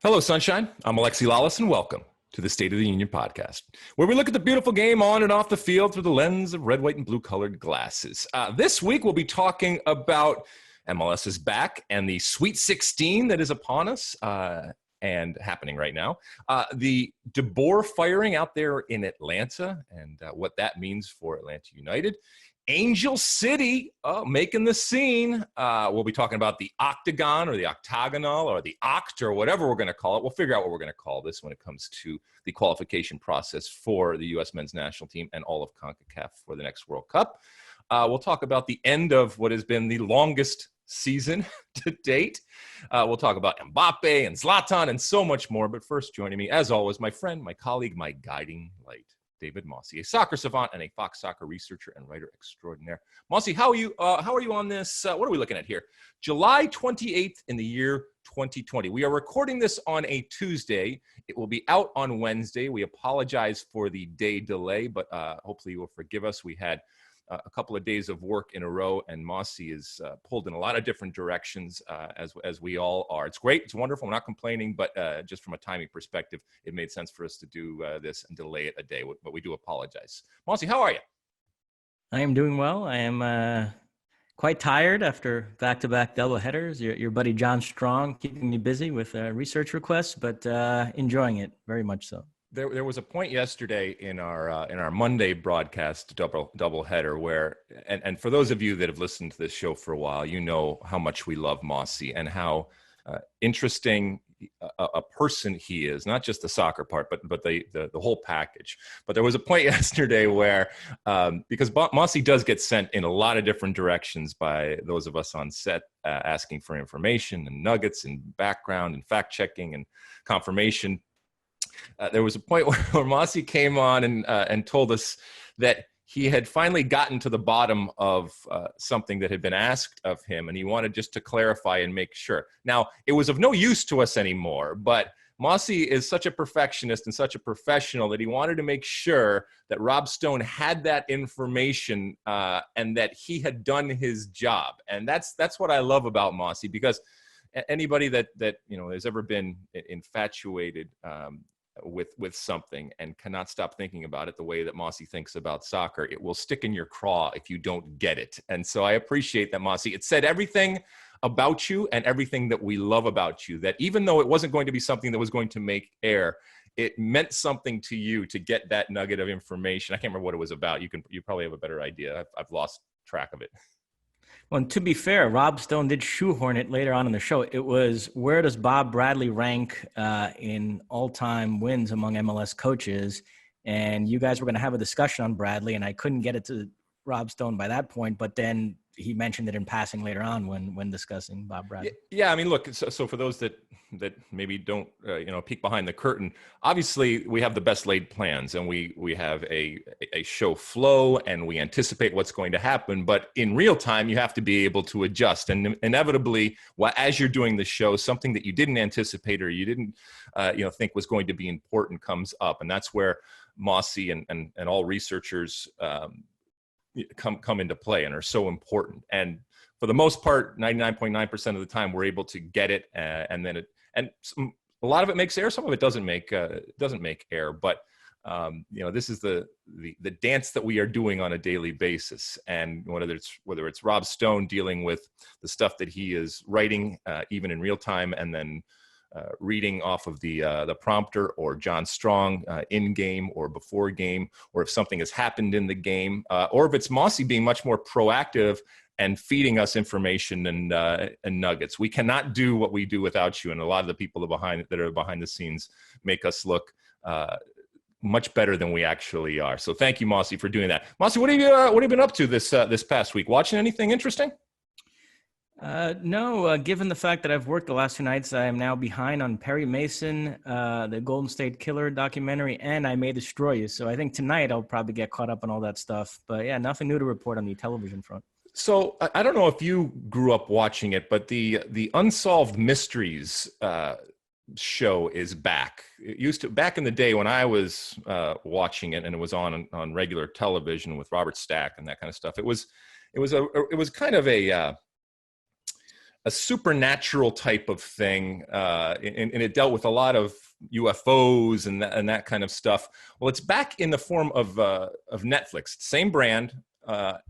Hello, Sunshine. I'm Alexi LALAS, and welcome to the State of the Union podcast, where we look at the beautiful game on and off the field through the lens of red, white, and blue-colored glasses. This week, we'll be talking about MLS is back and the Sweet 16 that is upon us and happening right now. The Boer firing out there in Atlanta and what that means for Atlanta United. Angel City making the scene. We'll be talking about the octagon or the octagonal or the oct or whatever we're going to call it. We'll figure out what we're going to call this when it comes to the qualification process for the U.S. men's national team and all of CONCACAF for the next World Cup. We'll talk about the end of what has been the longest season to date. We'll talk about Mbappe and Zlatan and so much more. But first, joining me, as always, my friend, my colleague, my guiding light, David Mosse, a soccer savant and a Fox soccer researcher and writer extraordinaire. Mosse, how are you on this? What are we looking at here? July 28th in the year 2020. We are recording this on a Tuesday. It will be out on Wednesday. We apologize for the day delay, but hopefully you will forgive us. We had a couple of days of work in a row, and Mosse is pulled in a lot of different directions, as we all are. It's great. It's wonderful. I'm not complaining, but just from a timing perspective, it made sense for us to do this and delay it a day, but we do apologize. Mosse, how are you? I am doing well. I am quite tired after back-to-back doubleheaders. Your buddy John Strong keeping me busy with research requests, but enjoying it very much so. There was a point yesterday in our Monday broadcast doubleheader where, and for those of you that have listened to this show for a while, you know how much we love Mosse and how interesting a person he is, not just the soccer part, but the whole package. But there was a point yesterday where, because Mosse does get sent in a lot of different directions by those of us on set, asking for information and nuggets and background and fact checking and confirmation. There was a point where Mosse came on and told us that he had finally gotten to the bottom of something that had been asked of him, and he wanted just to clarify and make sure. Now, it was of no use to us anymore, but Mosse is such a perfectionist and such a professional that he wanted to make sure that Rob Stone had that information and that he had done his job. And that's what I love about Mosse, because anybody that has ever been infatuated with something and cannot stop thinking about it the way that Mosse thinks about soccer, it will stick in your craw if you don't get it. And so I appreciate that, Mosse. It said everything about you and everything that we love about you, that even though it wasn't going to be something that was going to make air, it meant something to you to get that nugget of information. I can't remember what it was about. You probably have a better idea. I've lost track of it. Well, and to be fair, Rob Stone did shoehorn it later on in the show. It was, where does Bob Bradley rank in all-time wins among MLS coaches? And you guys were going to have a discussion on Bradley, and I couldn't get it to Rob Stone by that point, but then he mentioned it in passing later on when discussing Bob Bradley. Yeah, I mean, look, so for those that maybe don't peek behind the curtain, obviously we have the best laid plans, and we have a show flow, and we anticipate what's going to happen. But in real time, you have to be able to adjust, and inevitably, as you're doing the show, something that you didn't anticipate or you didn't think was going to be important comes up, and that's where Mosse and all researchers come into play and are so important. And for the most part, 99.9% of the time, we're able to get it, and then a lot of it makes air. Some of it doesn't make air. But this is the dance that we are doing on a daily basis. And whether it's Rob Stone dealing with the stuff that he is writing, even in real time, and then reading off of the prompter, or John Strong in game or before game, or if something has happened in the game, or if it's Mosse being much more proactive and feeding us information and nuggets. We cannot do what we do without you, and a lot of the people that are behind the scenes make us look much better than we actually are. So thank you, Mosse, for doing that. Mosse, what have you been up to this past week? Watching anything interesting? No, given the fact that I've worked the last 2 nights, I am now behind on Perry Mason, the Golden State Killer documentary, and I May Destroy You. So I think tonight I'll probably get caught up on all that stuff. But yeah, nothing new to report on the television front. So I don't know if you grew up watching it, but the Unsolved Mysteries show is back. It used to, back in the day when I was watching it and it was on regular television with Robert Stack and that kind of stuff. It was kind of a supernatural type of thing, and it dealt with a lot of UFOs and that kind of stuff. Well, it's back in the form of Netflix, same brand,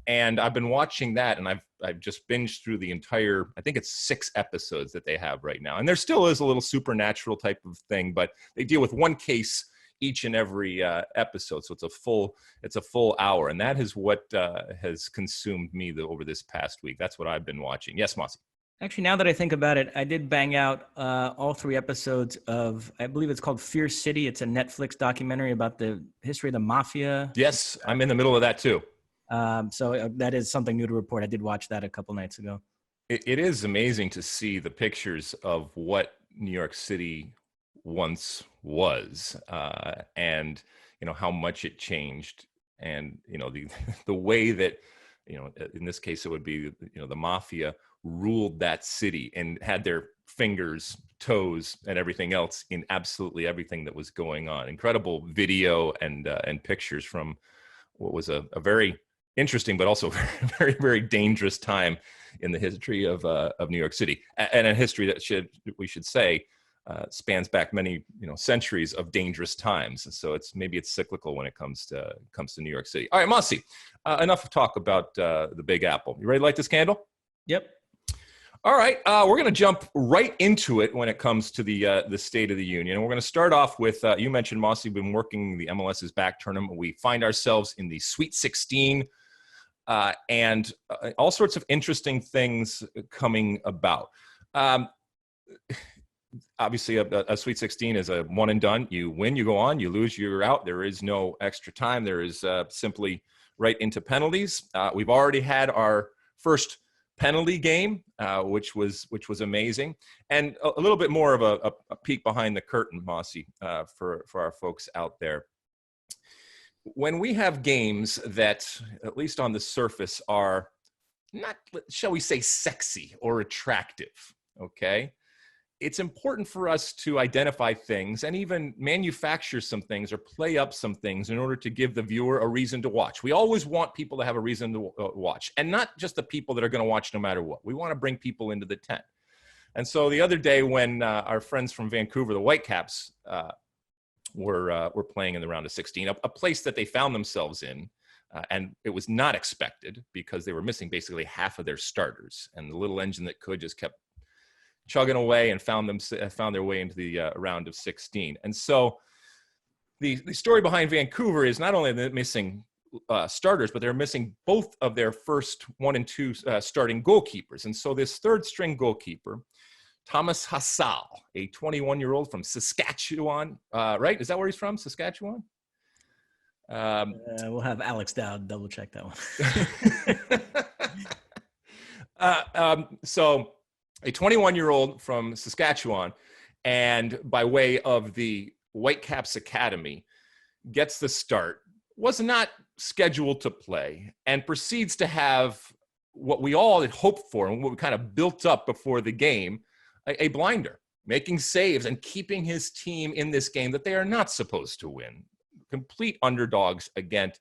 and I've been watching that, and I've just binged through the entire. I think it's 6 episodes that they have right now, and there still is a little supernatural type of thing, but they deal with one case each and every episode, so it's a full hour, and that is what has consumed me over this past week. That's what I've been watching. Yes, Mosse. Actually, now that I think about it, I did bang out all 3 episodes of, I believe it's called Fear City. It's a Netflix documentary about the history of the mafia. Yes, I'm in the middle of that too. So that is something new to report. I did watch that a couple nights ago. It is amazing to see the pictures of what New York City once was, and how much it changed, and the way that in this case it would be the mafia ruled that city and had their fingers, toes, and everything else in absolutely everything that was going on. Incredible video and pictures from what was a very interesting but also very, very dangerous time in the history of New York City, and a history that we should say spans back many centuries of dangerous times. And so it's cyclical when it comes to New York City. All right, Mosse, enough talk about the Big Apple. You ready to light this candle? Yep. All right, we're going to jump right into it when it comes to the State of the Union. And we're going to start off with, you mentioned, Mosse, you've been working the MLS's back tournament. We find ourselves in the Sweet 16, and all sorts of interesting things coming about. Obviously, a Sweet 16 is a one and done. You win, you go on. You lose, you're out. There is no extra time. There is simply right into penalties. We've already had our first penalty game, which was amazing, and a little bit more of a peek behind the curtain, Mosse, for our folks out there. When we have games that, at least on the surface, are not, shall we say, sexy or attractive, okay, it's important for us to identify things and even manufacture some things or play up some things in order to give the viewer a reason to watch. We always want people to have a reason to watch, and not just the people that are going to watch no matter what. We want to bring people into the tent. And so the other day when our friends from Vancouver, the Whitecaps, were playing in the round of 16, a place that they found themselves in, and it was not expected because they were missing basically half of their starters, and the little engine that could just kept chugging away and found their way into the round of 16. And so the story behind Vancouver is not only they're missing starters, but they're missing both of their first 1 and 2 starting goalkeepers. And so this third string goalkeeper, Thomas Hassal, a 21-year-old from Saskatchewan, right? Is that where he's from? Saskatchewan? We'll have Alex Dowd double check that one. So a 21-year-old from Saskatchewan, and by way of the Whitecaps Academy, gets the start, was not scheduled to play, and proceeds to have what we all had hoped for and what we kind of built up before the game, a blinder, making saves and keeping his team in this game that they are not supposed to win. Complete underdogs against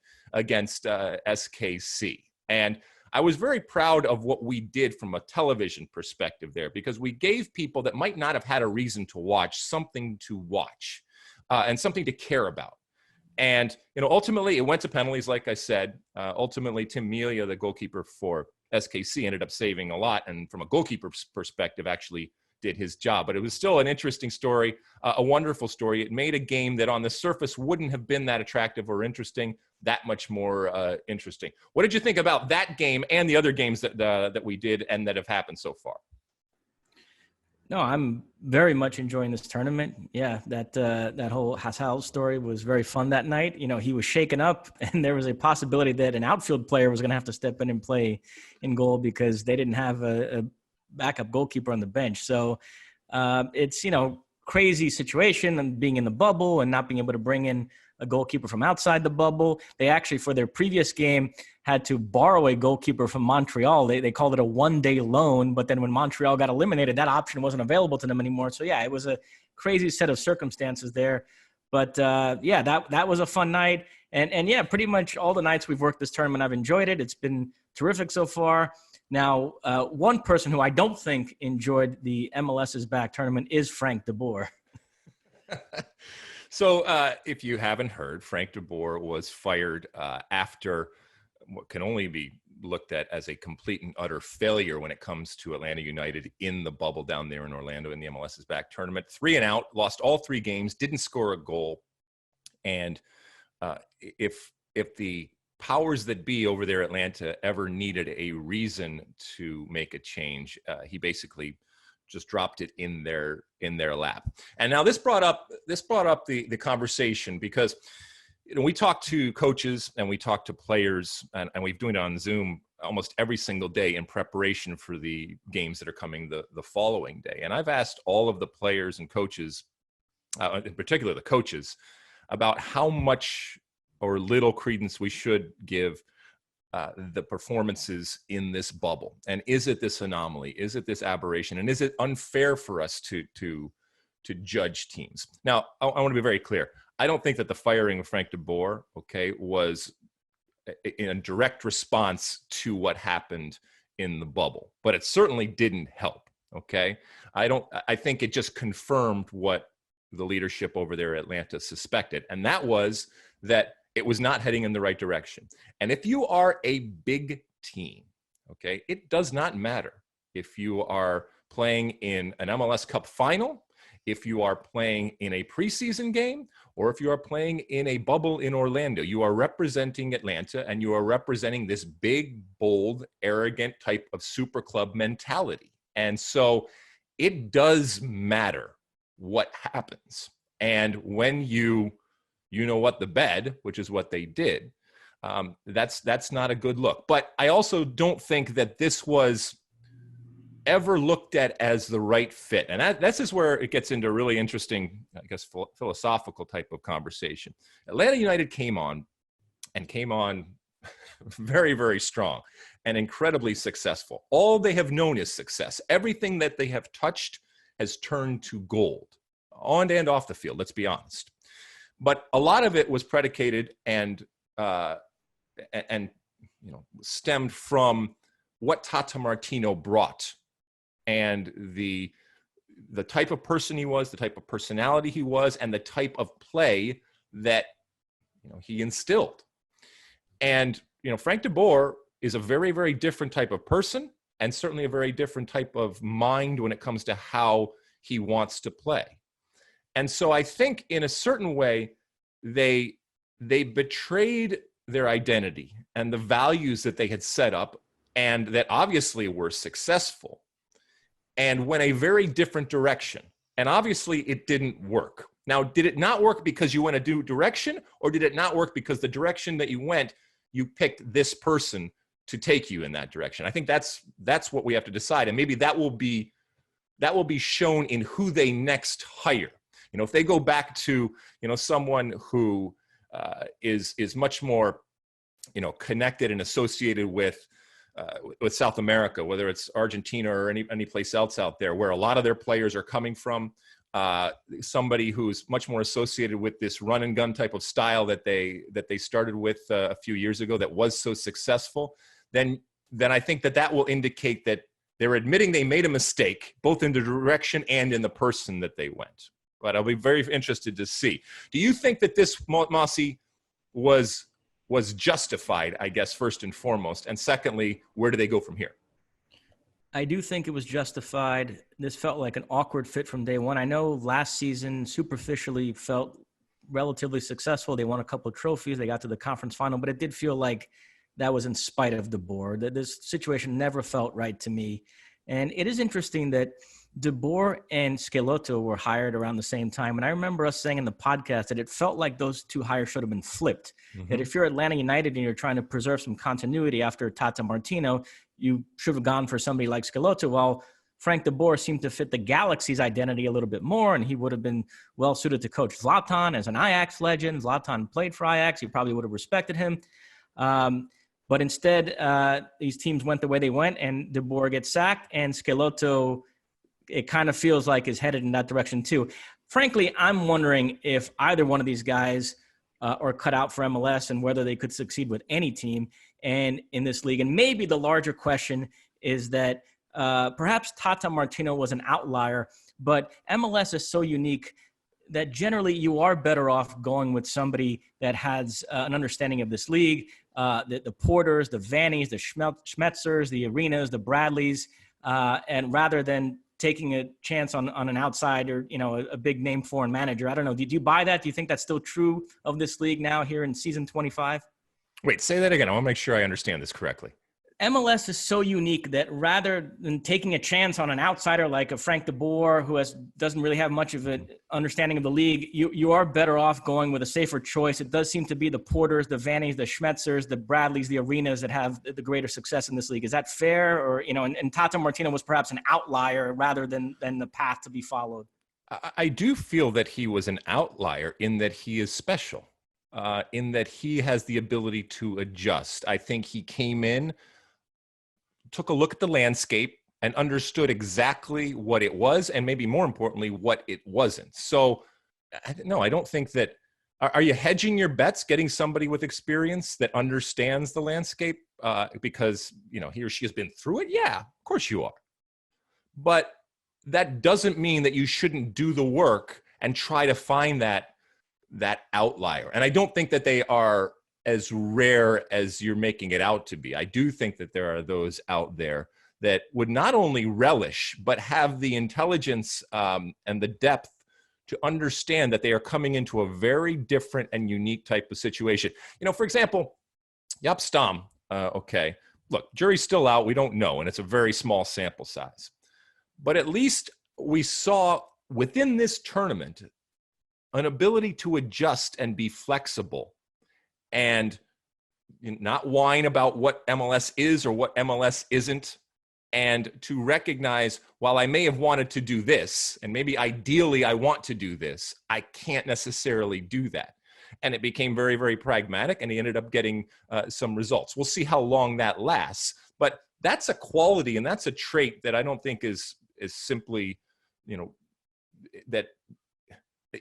SKC. And I was very proud of what we did from a television perspective there, because we gave people that might not have had a reason to watch something to watch and something to care about. And, ultimately it went to penalties, like I said. Ultimately, Tim Melia, the goalkeeper for SKC, ended up saving a lot. And from a goalkeeper's perspective, actually did his job. But it was still an interesting story, a wonderful story. It made a game that on the surface wouldn't have been that attractive or interesting that much more interesting. What did you think about that game and the other games that we did and that have happened so far? No, I'm very much enjoying this tournament. Yeah, that whole Hassal story was very fun that night. He was shaken up, and there was a possibility that an outfield player was going to have to step in and play in goal because they didn't have a backup goalkeeper on the bench. So it's, crazy situation and being in the bubble and not being able to bring in a goalkeeper from outside the bubble. They actually, for their previous game, had to borrow a goalkeeper from Montreal. They called it a one-day loan, but then when Montreal got eliminated, that option wasn't available to them anymore. So, yeah, it was a crazy set of circumstances there. But, that was a fun night. And yeah, pretty much all the nights we've worked this tournament, I've enjoyed it. It's been terrific so far. Now, one person who I don't think enjoyed the MLS's back tournament is Frank de Boer. So if you haven't heard, Frank de Boer was fired after what can only be looked at as a complete and utter failure when it comes to Atlanta United in the bubble down there in Orlando in the MLS's back tournament. 3 and out, lost all 3 games, didn't score a goal. And if the powers that be over there, Atlanta, ever needed a reason to make a change, he basically just dropped it in their lap. And now this brought up the conversation because we talk to coaches and we talk to players, and we've doing it on Zoom almost every single day in preparation for the games that are coming the following day. And I've asked all of the players and coaches, in particular the coaches, about how much or little credence we should give the performances in this bubble. And is it this anomaly? Is it this aberration? And is it unfair for us to judge teams? Now, I want to be very clear. I don't think that the firing of Frank de Boer, was in a direct response to what happened in the bubble, but it certainly didn't help. Okay. I think it just confirmed what the leadership over there at Atlanta suspected. And that was that it was not heading in the right direction. And if you are a big team, it does not matter if you are playing in an MLS Cup final, if you are playing in a preseason game, or if you are playing in a bubble in Orlando. You are representing Atlanta, and you are representing this big, bold, arrogant type of super club mentality. And so it does matter what happens. And when you know what, the bed, which is what they did, that's not a good look. But I also don't think that this was ever looked at as the right fit. And this is where it gets into a really interesting, I guess, philosophical type of conversation. Atlanta United came on very, very strong and incredibly successful. All they have known is success. Everything that they have touched has turned to gold, on and off the field, let's be honest. But a lot of it was predicated and stemmed from what Tata Martino brought, and the type of person he was, the type of personality he was, and the type of play that he instilled. And Frank de Boer is a very, very different type of person, and certainly a very different type of mind when it comes to how he wants to play. And so I think in a certain way, they betrayed their identity and the values that they had set up and that obviously were successful, and went a very different direction. And obviously it didn't work. Now, did it not work because you went a new direction, or did it not work because the direction that you went, you picked this person to take you in that direction? I think that's what we have to decide. And maybe that will be shown in who they next hire. If they go back to, someone who is much more, connected and associated with South America, whether it's Argentina or any place else out there where a lot of their players are coming from, somebody who's much more associated with this run and gun type of style that they started with a few years ago that was so successful, then I think that will indicate that they're admitting they made a mistake, both in the direction and in the person that they went. But I'll be very interested to see. Do you think that this, Mosse, was justified, I guess, first and foremost? And secondly, where do they go from here? I do think it was justified. This felt like an awkward fit from day one. I know last season superficially felt relatively successful. They won a couple of trophies. They got to the conference final, but it did feel like that was in spite of de Boer. This situation never felt right to me. And it is interesting that de Boer and Schelotto were hired around the same time. And I remember us saying in the podcast that it felt like those two hires should have been flipped. Mm-hmm. That if you're Atlanta United and you're trying to preserve some continuity after Tata Martino, you should have gone for somebody like Schelotto. While Frank de Boer seemed to fit the Galaxy's identity a little bit more, and he would have been well suited to coach Zlatan as an Ajax legend. Zlatan played for Ajax. He probably would have respected him. But instead, these teams went the way they went, and de Boer gets sacked, and Schelotto, it kind of feels like, is headed in that direction too. Frankly, I'm wondering if either one of these guys are cut out for MLS and whether they could succeed with any team and in this league. And maybe the larger question is that perhaps Tata Martino was an outlier, but MLS is so unique that generally you are better off going with somebody that has an understanding of this league, the Porters, the Vannies, the Schmetzers, the Arenas, the Bradleys, and rather than taking a chance on an outsider, a big name foreign manager. I don't know. Did you buy that? Do you think that's still true of this league now here in season 25? Wait, say that again. I want to make sure I understand this correctly. MLS is so unique that rather than taking a chance on an outsider like a Frank de Boer, who doesn't really have much of an understanding of the league, you are better off going with a safer choice. It does seem to be the Porters, the Vannies, the Schmetzers, the Bradleys, the Arenas that have the greater success in this league. Is that fair? Or, and Tata Martino was perhaps an outlier rather than the path to be followed. I do feel that he was an outlier in that he is special, in that he has the ability to adjust. I think he came in, took a look at the landscape and understood exactly what it was, and maybe more importantly, what it wasn't. So, no, I don't think that. Are you hedging your bets, getting somebody with experience that understands the landscape because he or she has been through it? Yeah, of course you are. But that doesn't mean that you shouldn't do the work and try to find that outlier. And I don't think that they are as rare as you're making it out to be. I do think that there are those out there that would not only relish, but have the intelligence and the depth to understand that they are coming into a very different and unique type of situation. For example, Jaap Stam, okay, look, jury's still out. We don't know, and it's a very small sample size. But at least we saw within this tournament an ability to adjust and be flexible and not whine about what MLS is or what MLS isn't, and to recognize, while I may have wanted to do this, and maybe ideally I want to do this, I can't necessarily do that. And it became very, very pragmatic, and he ended up getting some results. We'll see how long that lasts. But that's a quality and that's a trait that I don't think is simply, that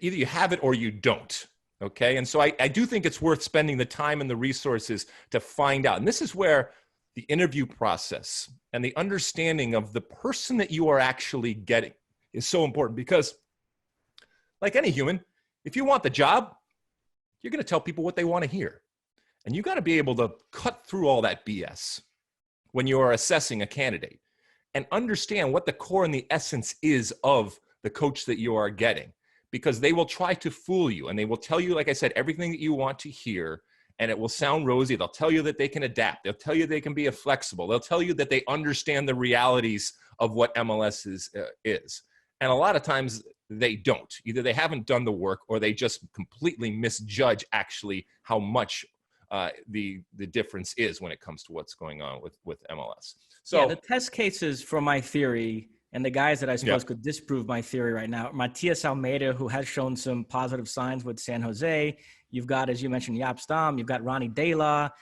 either you have it or you don't. Okay. And so I do think it's worth spending the time and the resources to find out. And this is where the interview process and the understanding of the person that you are actually getting is so important, because like any human, if you want the job, you're going to tell people what they want to hear. And you got to be able to cut through all that BS when you are assessing a candidate and understand what the core and the essence is of the coach that you are getting. Because they will try to fool you, and they will tell you, like I said, everything that you want to hear, and it will sound rosy. They'll tell you that they can adapt. They'll tell you they can be flexible. They'll tell you that they understand the realities of what MLS is. And a lot of times they don't. Either they haven't done the work, or they just completely misjudge actually how much the difference is when it comes to what's going on with MLS. So the test cases for my theory, and the guys that I suppose could disprove my theory right now, Matias Almeida, who has shown some positive signs with San Jose. You've got, as you mentioned, Jaap Stam. You've got Ronnie Dela.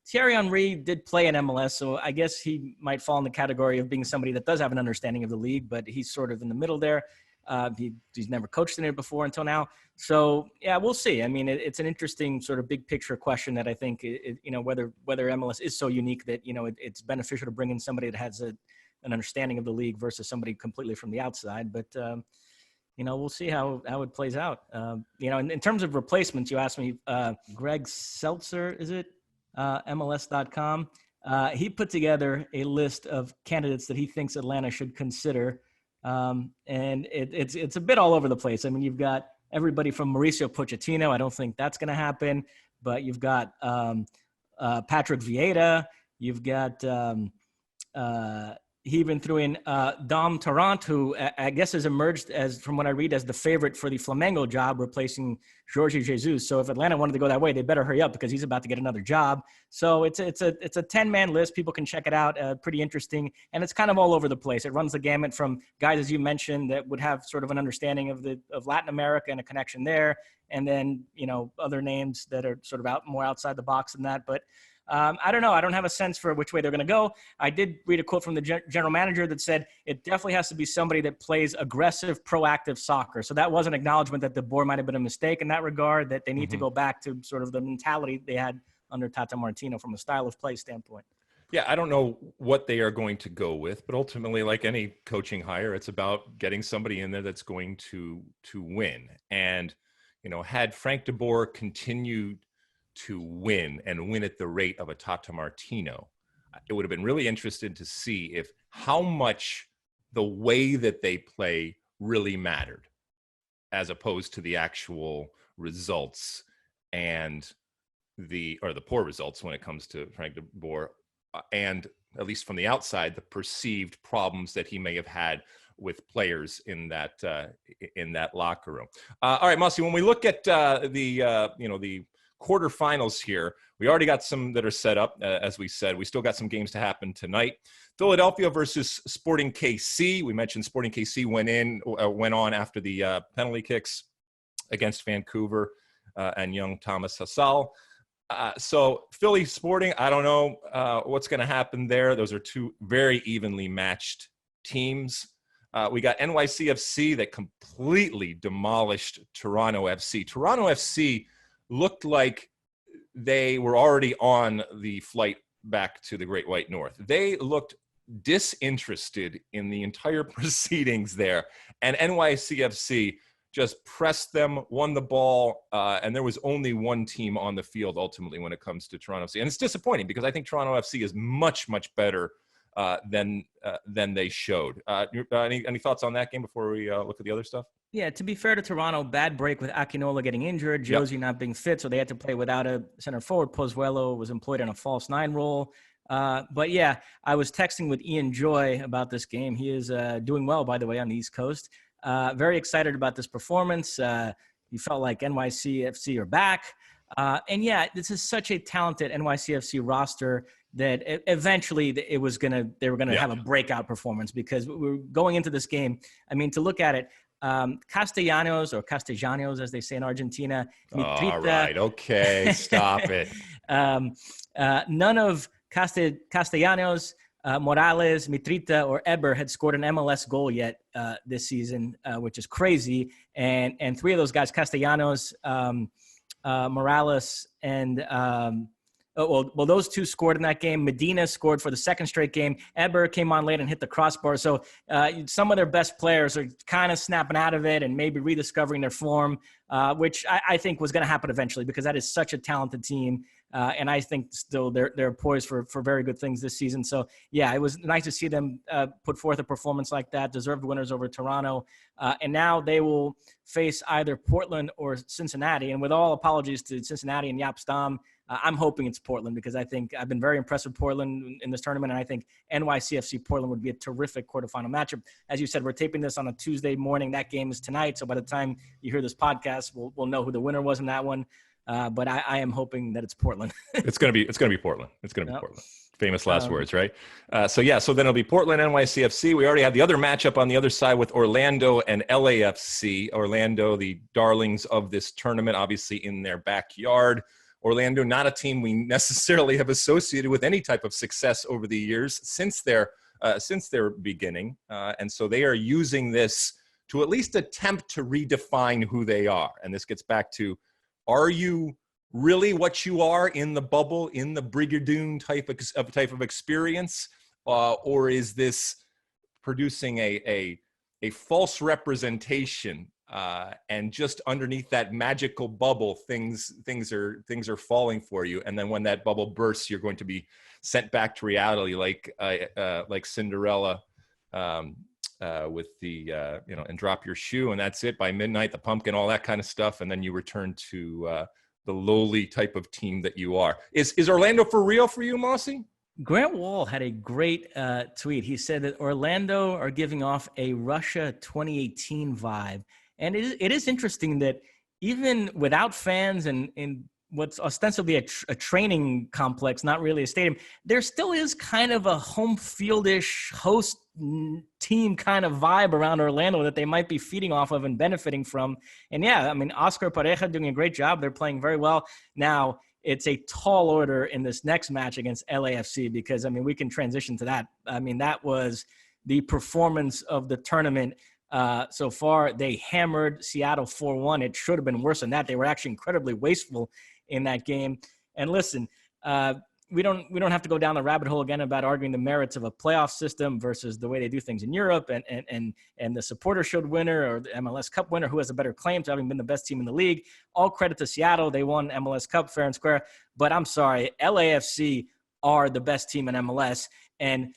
Thierry Henry did play in MLS, so I guess he might fall in the category of being somebody that does have an understanding of the league, but he's sort of in the middle there. He's never coached in it before until now. So, yeah, we'll see. I mean, it's an interesting sort of big picture question that I think, whether MLS is so unique that, it's beneficial to bring in somebody that has an understanding of the league versus somebody completely from the outside. But, we'll see how it plays out. In terms of replacements, you asked me, Greg Seltzer, is it? MLS.com. He put together a list of candidates that he thinks Atlanta should consider. And it's a bit all over the place. I mean, you've got everybody from Mauricio Pochettino. I don't think that's going to happen, but you've got Patrick Vieira. You've got he even threw in Dom Tarrant, who I guess has emerged as, from what I read, as the favorite for the Flamengo job, replacing Jorge Jesus. So if Atlanta wanted to go that way, they better hurry up because he's about to get another job. So it's a 10-man list. People can check it out. Pretty interesting, and it's kind of all over the place. It runs the gamut from guys, as you mentioned, that would have sort of an understanding of Latin America and a connection there, and then other names that are sort of more outside the box than that, but. I don't know. I don't have a sense for which way they're going to go. I did read a quote from the general manager that said it definitely has to be somebody that plays aggressive, proactive soccer. So that was an acknowledgement that the Boer might have been a mistake in that regard, that they need to go back to sort of the mentality they had under Tata Martino from a style of play standpoint. Yeah, I don't know what they are going to go with, but ultimately, like any coaching hire, it's about getting somebody in there that's going to win. And had Frank de Boer continued to win and win at the rate of a Tata Martino, it would have been really interesting to see if how much the way that they play really mattered, as opposed to the actual results and the poor results when it comes to Frank de Boer, and at least from the outside, the perceived problems that he may have had with players in that locker room. All right, Mosse, when we look at the quarterfinals here, we already got some that are set up. As we said, we still got some games to happen tonight. Philadelphia versus Sporting KC. We mentioned Sporting KC went on after the penalty kicks against Vancouver and young Thomas Hasal. So Philly Sporting, I don't know what's going to happen there. Those are two very evenly matched teams. We got NYCFC that completely demolished Toronto FC. Toronto FC looked like they were already on the flight back to the Great White North. They looked disinterested in the entire proceedings there. And NYCFC just pressed them, won the ball, and there was only one team on the field ultimately when it comes to Toronto FC. And it's disappointing because I think Toronto FC is much, much better than they showed. Any thoughts on that game before we look at the other stuff? Yeah, to be fair to Toronto, bad break with Akinola getting injured, Josie not being fit, so they had to play without a center forward. Pozuelo was employed in a false nine role. But yeah, I was texting with Ian Joy about this game. He is doing well, by the way, on the East Coast. Very excited about this performance. You felt like NYCFC are back. And yeah, this is such a talented NYCFC roster that eventually they were going to have a breakout performance, because we were going into this game. I mean, to look at it, Castellanos, or Castellanos, as they say in Argentina. Mitrita, all right, okay, stop it. None of Castellanos, Morales, Mitrita, or Eber had scored an MLS goal yet this season, which is crazy. And three of those guys, Castellanos, Morales, and those two scored in that game. Medina scored for the second straight game. Eber came on late and hit the crossbar. So some of their best players are kind of snapping out of it and maybe rediscovering their form, which I think was going to happen eventually, because that is such a talented team. And I think still they're poised for very good things this season. So, yeah, it was nice to see them put forth a performance like that, deserved winners over Toronto. And now they will face either Portland or Cincinnati. And with all apologies to Cincinnati and Jaap Stam, I'm hoping it's Portland, because I think I've been very impressed with Portland in this tournament, and I think NYCFC Portland would be a terrific quarterfinal matchup. As you said, we're taping this on a Tuesday morning. That game is tonight, so by the time you hear this podcast, we'll know who the winner was in that one. But I am hoping that it's Portland. It's gonna be Portland. It's gonna be Portland. Famous last words, right? So then it'll be Portland, NYCFC. We already have the other matchup on the other side with Orlando and LAFC. Orlando, the darlings of this tournament, obviously in their backyard. Orlando, not a team we necessarily have associated with any type of success over the years since their beginning. And so they are using this to at least attempt to redefine who they are. And this gets back to, are you really what you are in the bubble, in the Brigadoon type of experience? Or is this producing a false representation? And just underneath that magical bubble, things are falling for you. And then when that bubble bursts, you're going to be sent back to reality, like Cinderella, with the and drop your shoe, and that's it. By midnight, the pumpkin, all that kind of stuff, and then you return to the lowly type of team that you are. Is Orlando for real for you, Mosse? Grant Wall had a great tweet. He said that Orlando are giving off a Russia 2018 vibe. And it is interesting that even without fans and in what's ostensibly a training complex, not really a stadium, there still is kind of a home fieldish host team kind of vibe around Orlando that they might be feeding off of and benefiting from. And yeah, I mean, Oscar Pareja doing a great job. They're playing very well. Now, it's a tall order in this next match against LAFC, because, I mean, we can transition to that. I mean, that was the performance of the tournament. So far, they hammered Seattle 4-1. It should have been worse than that. They were actually incredibly wasteful in that game. And listen, we don't have to go down the rabbit hole again about arguing the merits of a playoff system versus the way they do things in Europe and the supporter shield winner or the MLS Cup winner who has a better claim to having been the best team in the league. All credit to Seattle. They won MLS Cup fair and square. But I'm sorry, LAFC are the best team in MLS. And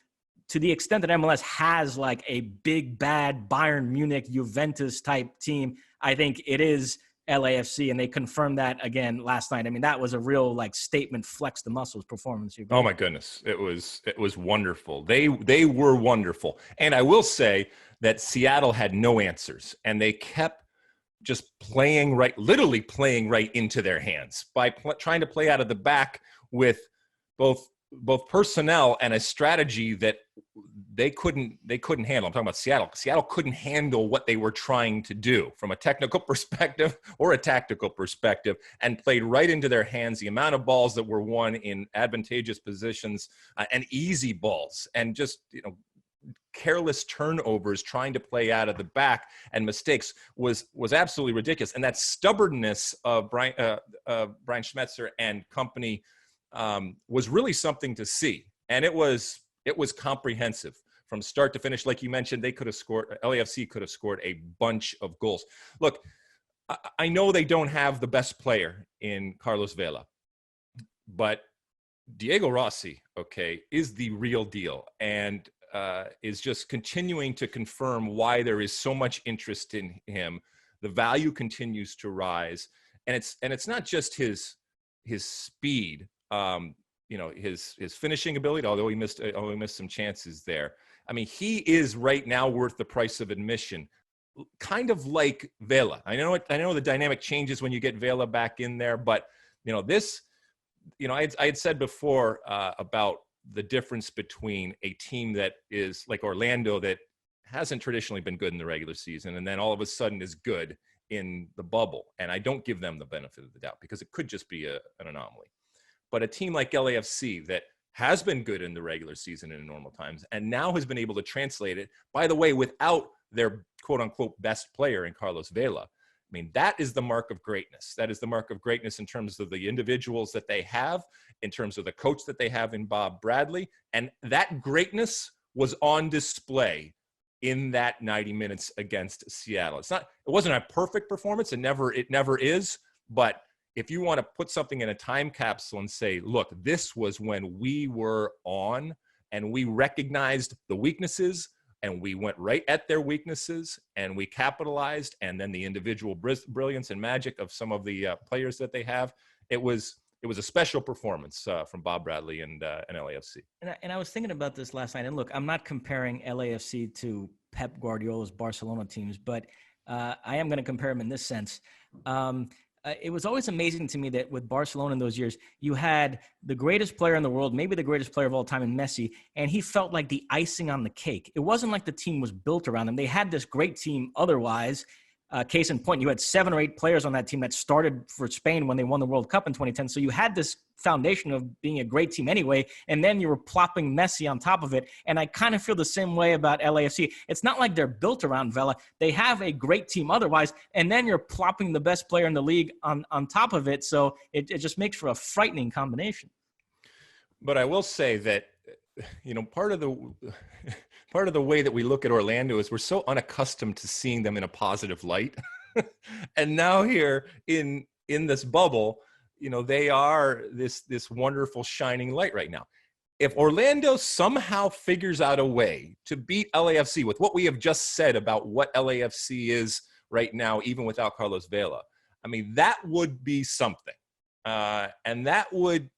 to the extent that MLS has like a big, bad Bayern Munich, Juventus type team, I think it is LAFC, and they confirmed that again last night. I mean, that was a real like statement, flex the muscles performance. Oh my goodness, it was wonderful. They were wonderful, and I will say that Seattle had no answers, and they kept just literally playing right into their hands by trying to play out of the back with both personnel and a strategy that they couldn't handle. I'm talking about Seattle. Seattle couldn't handle what they were trying to do from a technical perspective or a tactical perspective, and played right into their hands. The amount of balls that were won in advantageous positions and easy balls, and just careless turnovers trying to play out of the back and mistakes was absolutely ridiculous. And that stubbornness of Brian Schmetzer and company was really something to see. And it was comprehensive from start to finish. Like you mentioned, LAFC could have scored a bunch of goals. Look, I know they don't have the best player in Carlos Vela, but Diego Rossi, is the real deal, and is just continuing to confirm why there is so much interest in him. The value continues to rise, and it's not just his speed, his finishing ability, although he missed some chances there. I mean, he is right now worth the price of admission, kind of like Vela. I know the dynamic changes when you get Vela back in there, but I had said before about the difference between a team that is like Orlando, that hasn't traditionally been good in the regular season, and then all of a sudden is good in the bubble. And I don't give them the benefit of the doubt, because it could just be an anomaly. But a team like LAFC that has been good in the regular season in normal times, and now has been able to translate it, by the way, without their quote unquote best player in Carlos Vela. I mean, that is the mark of greatness. That is the mark of greatness in terms of the individuals that they have, in terms of the coach that they have in Bob Bradley. And that greatness was on display in that 90 minutes against Seattle. It wasn't a perfect performance. It never is. But if you want to put something in a time capsule and say, look, this was when we were on and we recognized the weaknesses, and we went right at their weaknesses and we capitalized, and then the individual brilliance and magic of some of the players that they have, it was a special performance from Bob Bradley and LAFC. And I was thinking about this last night. And look, I'm not comparing LAFC to Pep Guardiola's Barcelona teams, but I am going to compare them in this sense. It was always amazing to me that with Barcelona in those years, you had the greatest player in the world, maybe the greatest player of all time in Messi, and he felt like the icing on the cake. It wasn't like the team was built around him. They had this great team otherwise. Case in point, you had 7 or 8 players on that team that started for Spain when they won the World Cup in 2010. So you had this foundation of being a great team anyway, and then you were plopping Messi on top of it. And I kind of feel the same way about LAFC. It's not like they're built around Vela. They have a great team otherwise, and then you're plopping the best player in the league on top of it. So it just makes for a frightening combination. But I will say that, part of the way that we look at Orlando is we're so unaccustomed to seeing them in a positive light. And now here in this bubble, they are this wonderful shining light right now. If Orlando somehow figures out a way to beat LAFC with what we have just said about what LAFC is right now, even without Carlos Vela, I mean, that would be something. And that would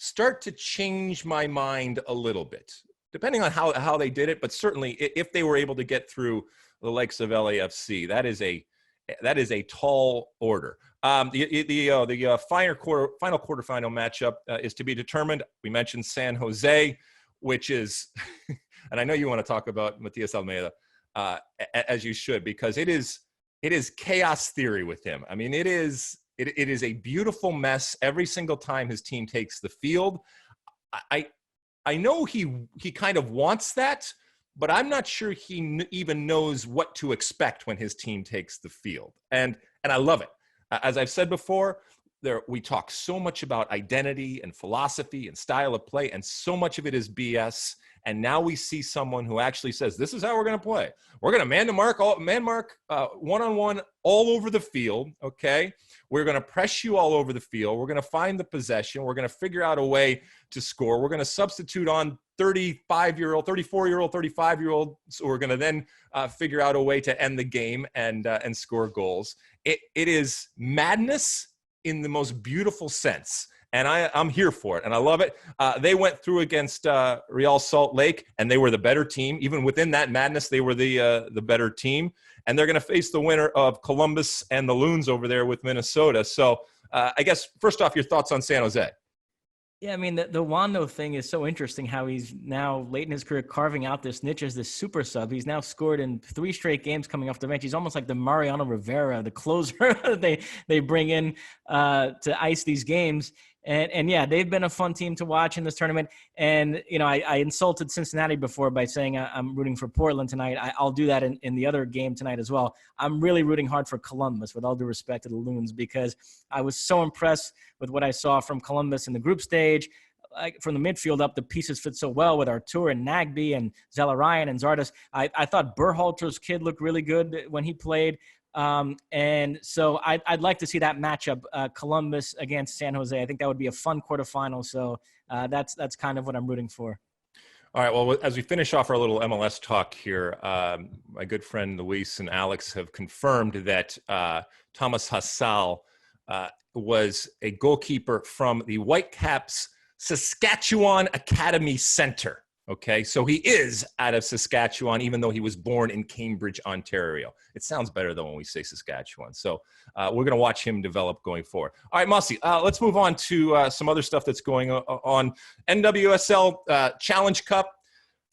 start to change my mind a little bit, depending on how they did it. But certainly if they were able to get through the likes of LAFC, that is a tall order. The final quarterfinal matchup is to be determined. We mentioned San Jose, which is, and I know you want to talk about Matias Almeida, as you should, because it is chaos theory with him. I mean, it is a beautiful mess every single time his team takes the field. I know he kind of wants that, but I'm not sure he even knows what to expect when his team takes the field. And I love it. As I've said before, we talk so much about identity and philosophy and style of play, and so much of it is BS. And now we see someone who actually says, this is how we're going to play. We're going to man mark one-on-one all over the field, okay? We're going to press you all over the field. We're going to find the possession. We're going to figure out a way to score. We're going to substitute on 34-year-old, 35-year-old. So we're going to then figure out a way to end the game and score goals. It is madness in the most beautiful sense. And I'm here for it, and I love it. They went through against Real Salt Lake, and they were the better team. Even within that madness, they were the better team. And they're going to face the winner of Columbus and the Loons over there with Minnesota. So I guess, first off, your thoughts on San Jose. Yeah, I mean, the Wando thing is so interesting, how he's now late in his career carving out this niche as this super sub. He's now scored in 3 straight games coming off the bench. He's almost like the Mariano Rivera, the closer they bring in to ice these games. And yeah, they've been a fun team to watch in this tournament. And, you know, I insulted Cincinnati before by saying I'm rooting for Portland tonight. I'll do that in the other game tonight as well. I'm really rooting hard for Columbus, with all due respect to the Loons, because I was so impressed with what I saw from Columbus in the group stage. Like, from the midfield up, the pieces fit so well with Artur and Nagbe and Zelarayan and Zardes. I thought Berhalter's kid looked really good when he played. And so I'd like to see that matchup, Columbus against San Jose. I think that would be a fun quarterfinal. So that's kind of what I'm rooting for. All right. Well, as we finish off our little MLS talk here, my good friend Luis and Alex have confirmed that Thomas Hasal was a goalkeeper from the Whitecaps Saskatchewan Academy Center. Okay, so he is out of Saskatchewan, even though he was born in Cambridge, Ontario. It sounds better, though, when we say Saskatchewan. So we're going to watch him develop going forward. All right, Mosse, let's move on to some other stuff that's going on. NWSL Challenge Cup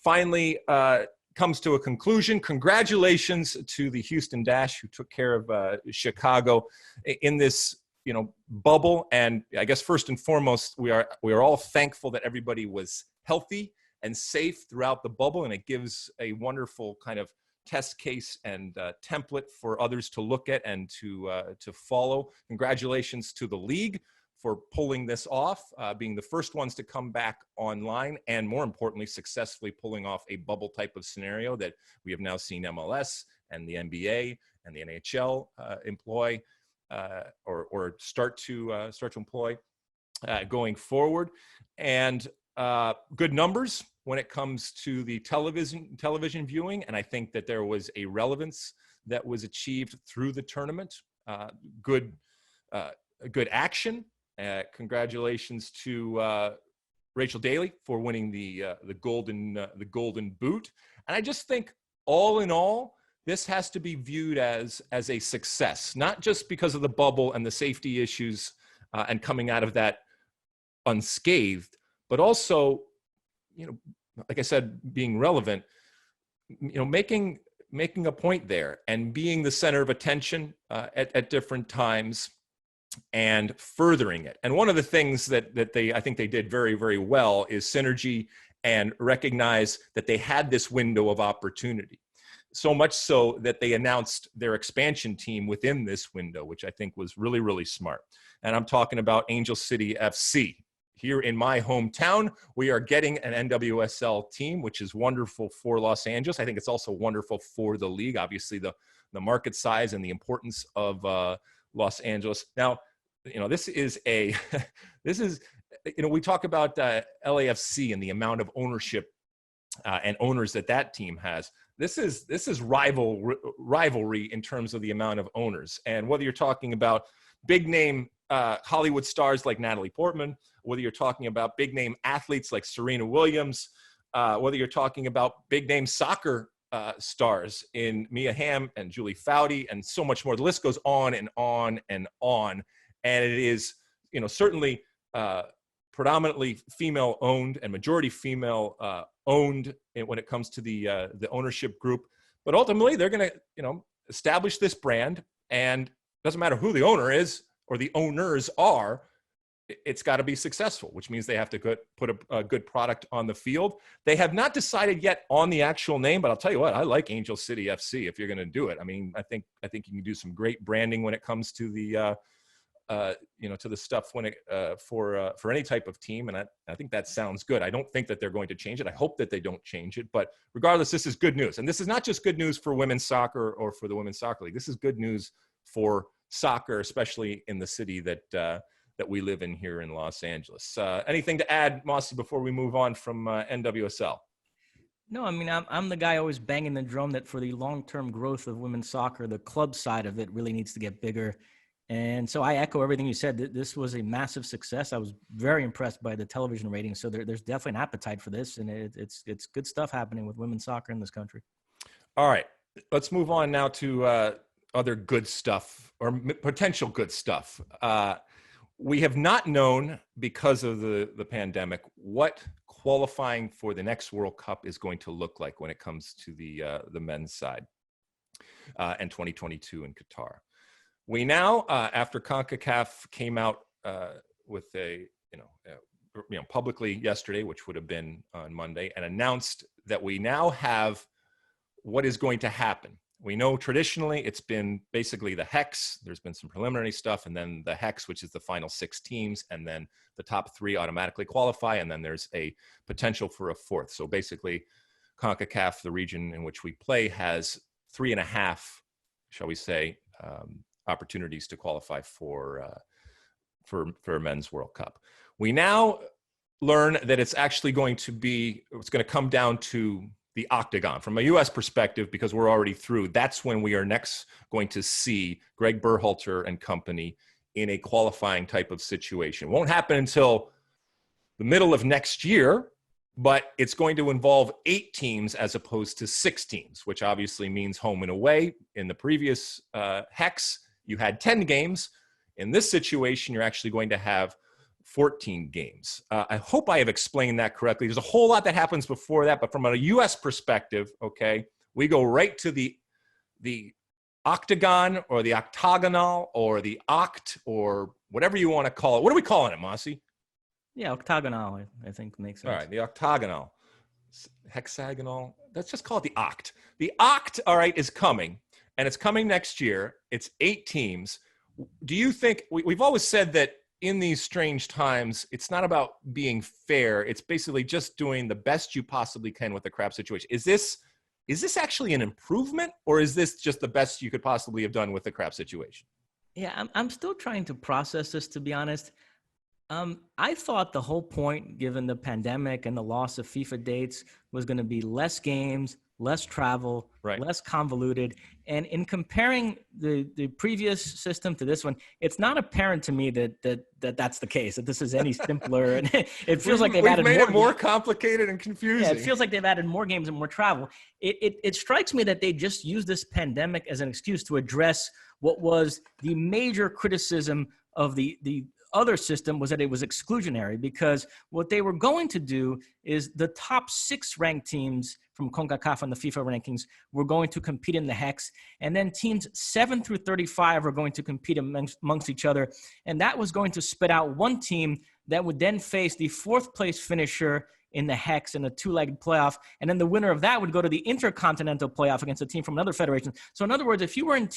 finally comes to a conclusion. Congratulations to the Houston Dash, who took care of Chicago in this, you know, bubble. And I guess first and foremost, we are all thankful that everybody was healthy and safe throughout the bubble, and it gives a wonderful kind of test case and template for others to look at and to follow. Congratulations to the league for pulling this off, being the first ones to come back online, and more importantly, successfully pulling off a bubble type of scenario that we have now seen MLS and the NBA and the NHL employ or start to employ going forward. And good numbers when it comes to the television viewing, and I think that there was a relevance that was achieved through the tournament. Good action. Congratulations to Rachel Daly for winning the golden boot. And I just think, all in all, this has to be viewed as a success, not just because of the bubble and the safety issues and coming out of that unscathed, but also, you know, like I said, being relevant, you know, making a point there and being the center of attention at different times and furthering it. And one of the things that I think they did very, very well is synergy and recognize that they had this window of opportunity. So much so that they announced their expansion team within this window, which I think was really, really smart. And I'm talking about Angel City FC. Here in my hometown, we are getting an NWSL team, which is wonderful for Los Angeles. I think it's also wonderful for the league, obviously the market size and the importance of Los Angeles. Now, you know, this is, you know, we talk about LAFC and the amount of ownership and owners that team has. This is rivalry in terms of the amount of owners. And whether you're talking about big name Hollywood stars like Natalie Portman, whether you're talking about big name athletes like Serena Williams, whether you're talking about big name soccer stars in Mia Hamm and Julie Foudy and so much more. The list goes on and on and on. And it is, you know, certainly predominantly female owned and majority female owned when it comes to the ownership group. But ultimately, they're going to, you know, establish this brand, and it doesn't matter who the owner is or the owners are. It's got to be successful, which means they have to put a good product on the field. They have not decided yet on the actual name, but I'll tell you what, I like Angel City FC if you're going to do it. I mean, I think you can do some great branding when it comes to the to the stuff when it for any type of team, and I think that sounds good. I don't think that they're going to change it. I hope that they don't change it, but regardless, this is good news, and this is not just good news for women's soccer or for the Women's Soccer League. This is good news for soccer, especially in the city that we live in here in Los Angeles. Anything to add, Mosse, before we move on from NWSL? No, I mean, I'm the guy always banging the drum that for the long-term growth of women's soccer, the club side of it really needs to get bigger. And so I echo everything you said. This was a massive success. I was very impressed by the television ratings. So there's definitely an appetite for this, and it's good stuff happening with women's soccer in this country. All right, let's move on now to other good stuff or potential good stuff. We have not known, because of the pandemic, what qualifying for the next World Cup is going to look like when it comes to the men's side and 2022 in Qatar. We now, after CONCACAF came out with publicly yesterday, which would have been on Monday, and announced that we now have what is going to happen. We know traditionally it's been basically the hex. There's been some preliminary stuff, and then the hex, which is the final 6 teams, and then the top 3 automatically qualify, and then there's a potential for a 4th. So basically, CONCACAF, the region in which we play, has 3.5, shall we say, opportunities to qualify for a men's World Cup. We now learn that it's actually going to come down to the octagon. From a U.S. perspective, because we're already through, that's when we are next going to see Greg Berhalter and company in a qualifying type of situation. Won't happen until the middle of next year, but it's going to involve 8 teams as opposed to 6 teams, which obviously means home and away. In the previous hex, you had 10 games. In this situation, you're actually going to have 14 games. I hope I have explained that correctly. There's a whole lot that happens before that, but from a U.S. perspective, okay, we go right to the octagon or the octagonal or the oct or whatever you want to call it. What are we calling it, Mosse? Yeah, octagonal, I think makes sense. All right, the octagonal, hexagonal. Let's just call it the oct. The oct, all right, is coming, and it's coming next year. It's 8 teams. Do you think we've always said that in these strange times, it's not about being fair. It's basically just doing the best you possibly can with the crap situation. Is this actually an improvement, or is this just the best you could possibly have done with the crap situation? Yeah, I'm still trying to process this, to be honest. I thought the whole point, given the pandemic and the loss of FIFA dates, was going to be less games, less travel, right, less convoluted. And in comparing the previous system to this one, it's not apparent to me that's the case, that this is any simpler. And it feels like they've added made it more complicated and confusing. Yeah, it feels like they've added more games and more travel. It strikes me that they just used this pandemic as an excuse to address what was the major criticism of the other system, was that it was exclusionary, because what they were going to do is the top 6 ranked teams from CONCACAF on the FIFA rankings were going to compete in the hex, and then teams 7 through 35 are going to compete amongst each other, and that was going to spit out one team that would then face the 4th place finisher in the hex in a 2-legged playoff, and then the winner of that would go to the intercontinental playoff against a team from another federation. So in other words, if you were in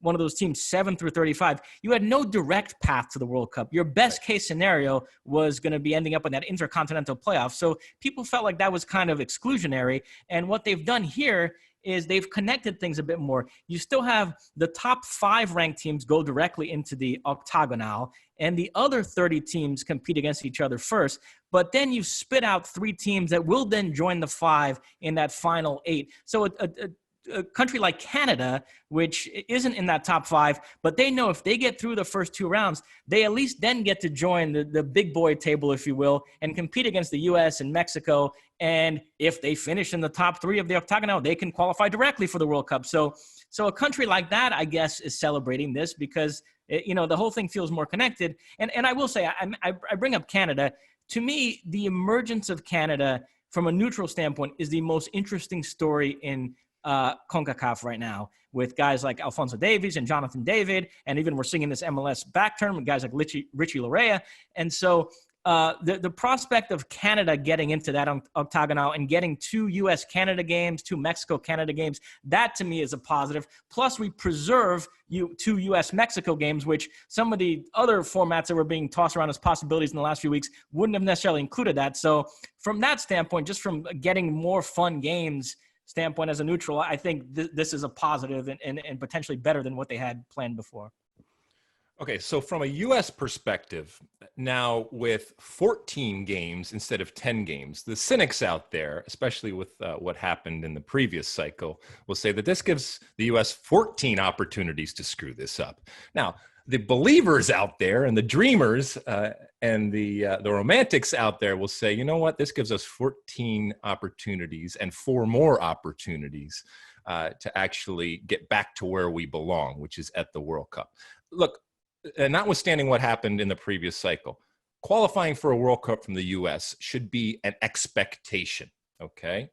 one of those teams 7 through 35, you had no direct path to the World Cup. Your best case scenario was going to be ending up in that intercontinental playoff. So people felt like that was kind of exclusionary. And what they've done here is they've connected things a bit more. You still have the top 5 ranked teams go directly into the octagonal, and the other 30 teams compete against each other first. But then you spit out 3 teams that will then join the 5 in that final 8. So a country like Canada, which isn't in that top 5, but they know if they get through the first 2 rounds, they at least then get to join the big boy table, if you will, and compete against the U.S. and Mexico. And if they finish in the top 3 of the octagonal, they can qualify directly for the World Cup. So a country like that, I guess, is celebrating this because, the whole thing feels more connected. And I will say, I bring up Canada. To me, the emergence of Canada from a neutral standpoint is the most interesting story in CONCACAF right now, with guys like Alphonso Davies and Jonathan David, and even we're seeing this MLS back term with guys like Richie Larea. And so the prospect of Canada getting into that octagonal and getting 2 U.S.-Canada games, 2 Mexico-Canada games, that to me is a positive. Plus, we preserve 2 U.S.-Mexico games, which some of the other formats that were being tossed around as possibilities in the last few weeks wouldn't have necessarily included that. So from that standpoint, just from getting more fun games standpoint as a neutral, I think this is a positive and potentially better than what they had planned before. Okay, so from a U.S. perspective, now with 14 games instead of 10 games, the cynics out there, especially with what happened in the previous cycle, will say that this gives the U.S. 14 opportunities to screw this up. Now, the believers out there and the dreamers and the romantics out there will say, you know what, this gives us 14 opportunities and 4 more opportunities to actually get back to where we belong, which is at the World Cup. Look, and notwithstanding what happened in the previous cycle, qualifying for a World Cup from the U.S. should be an expectation, okay?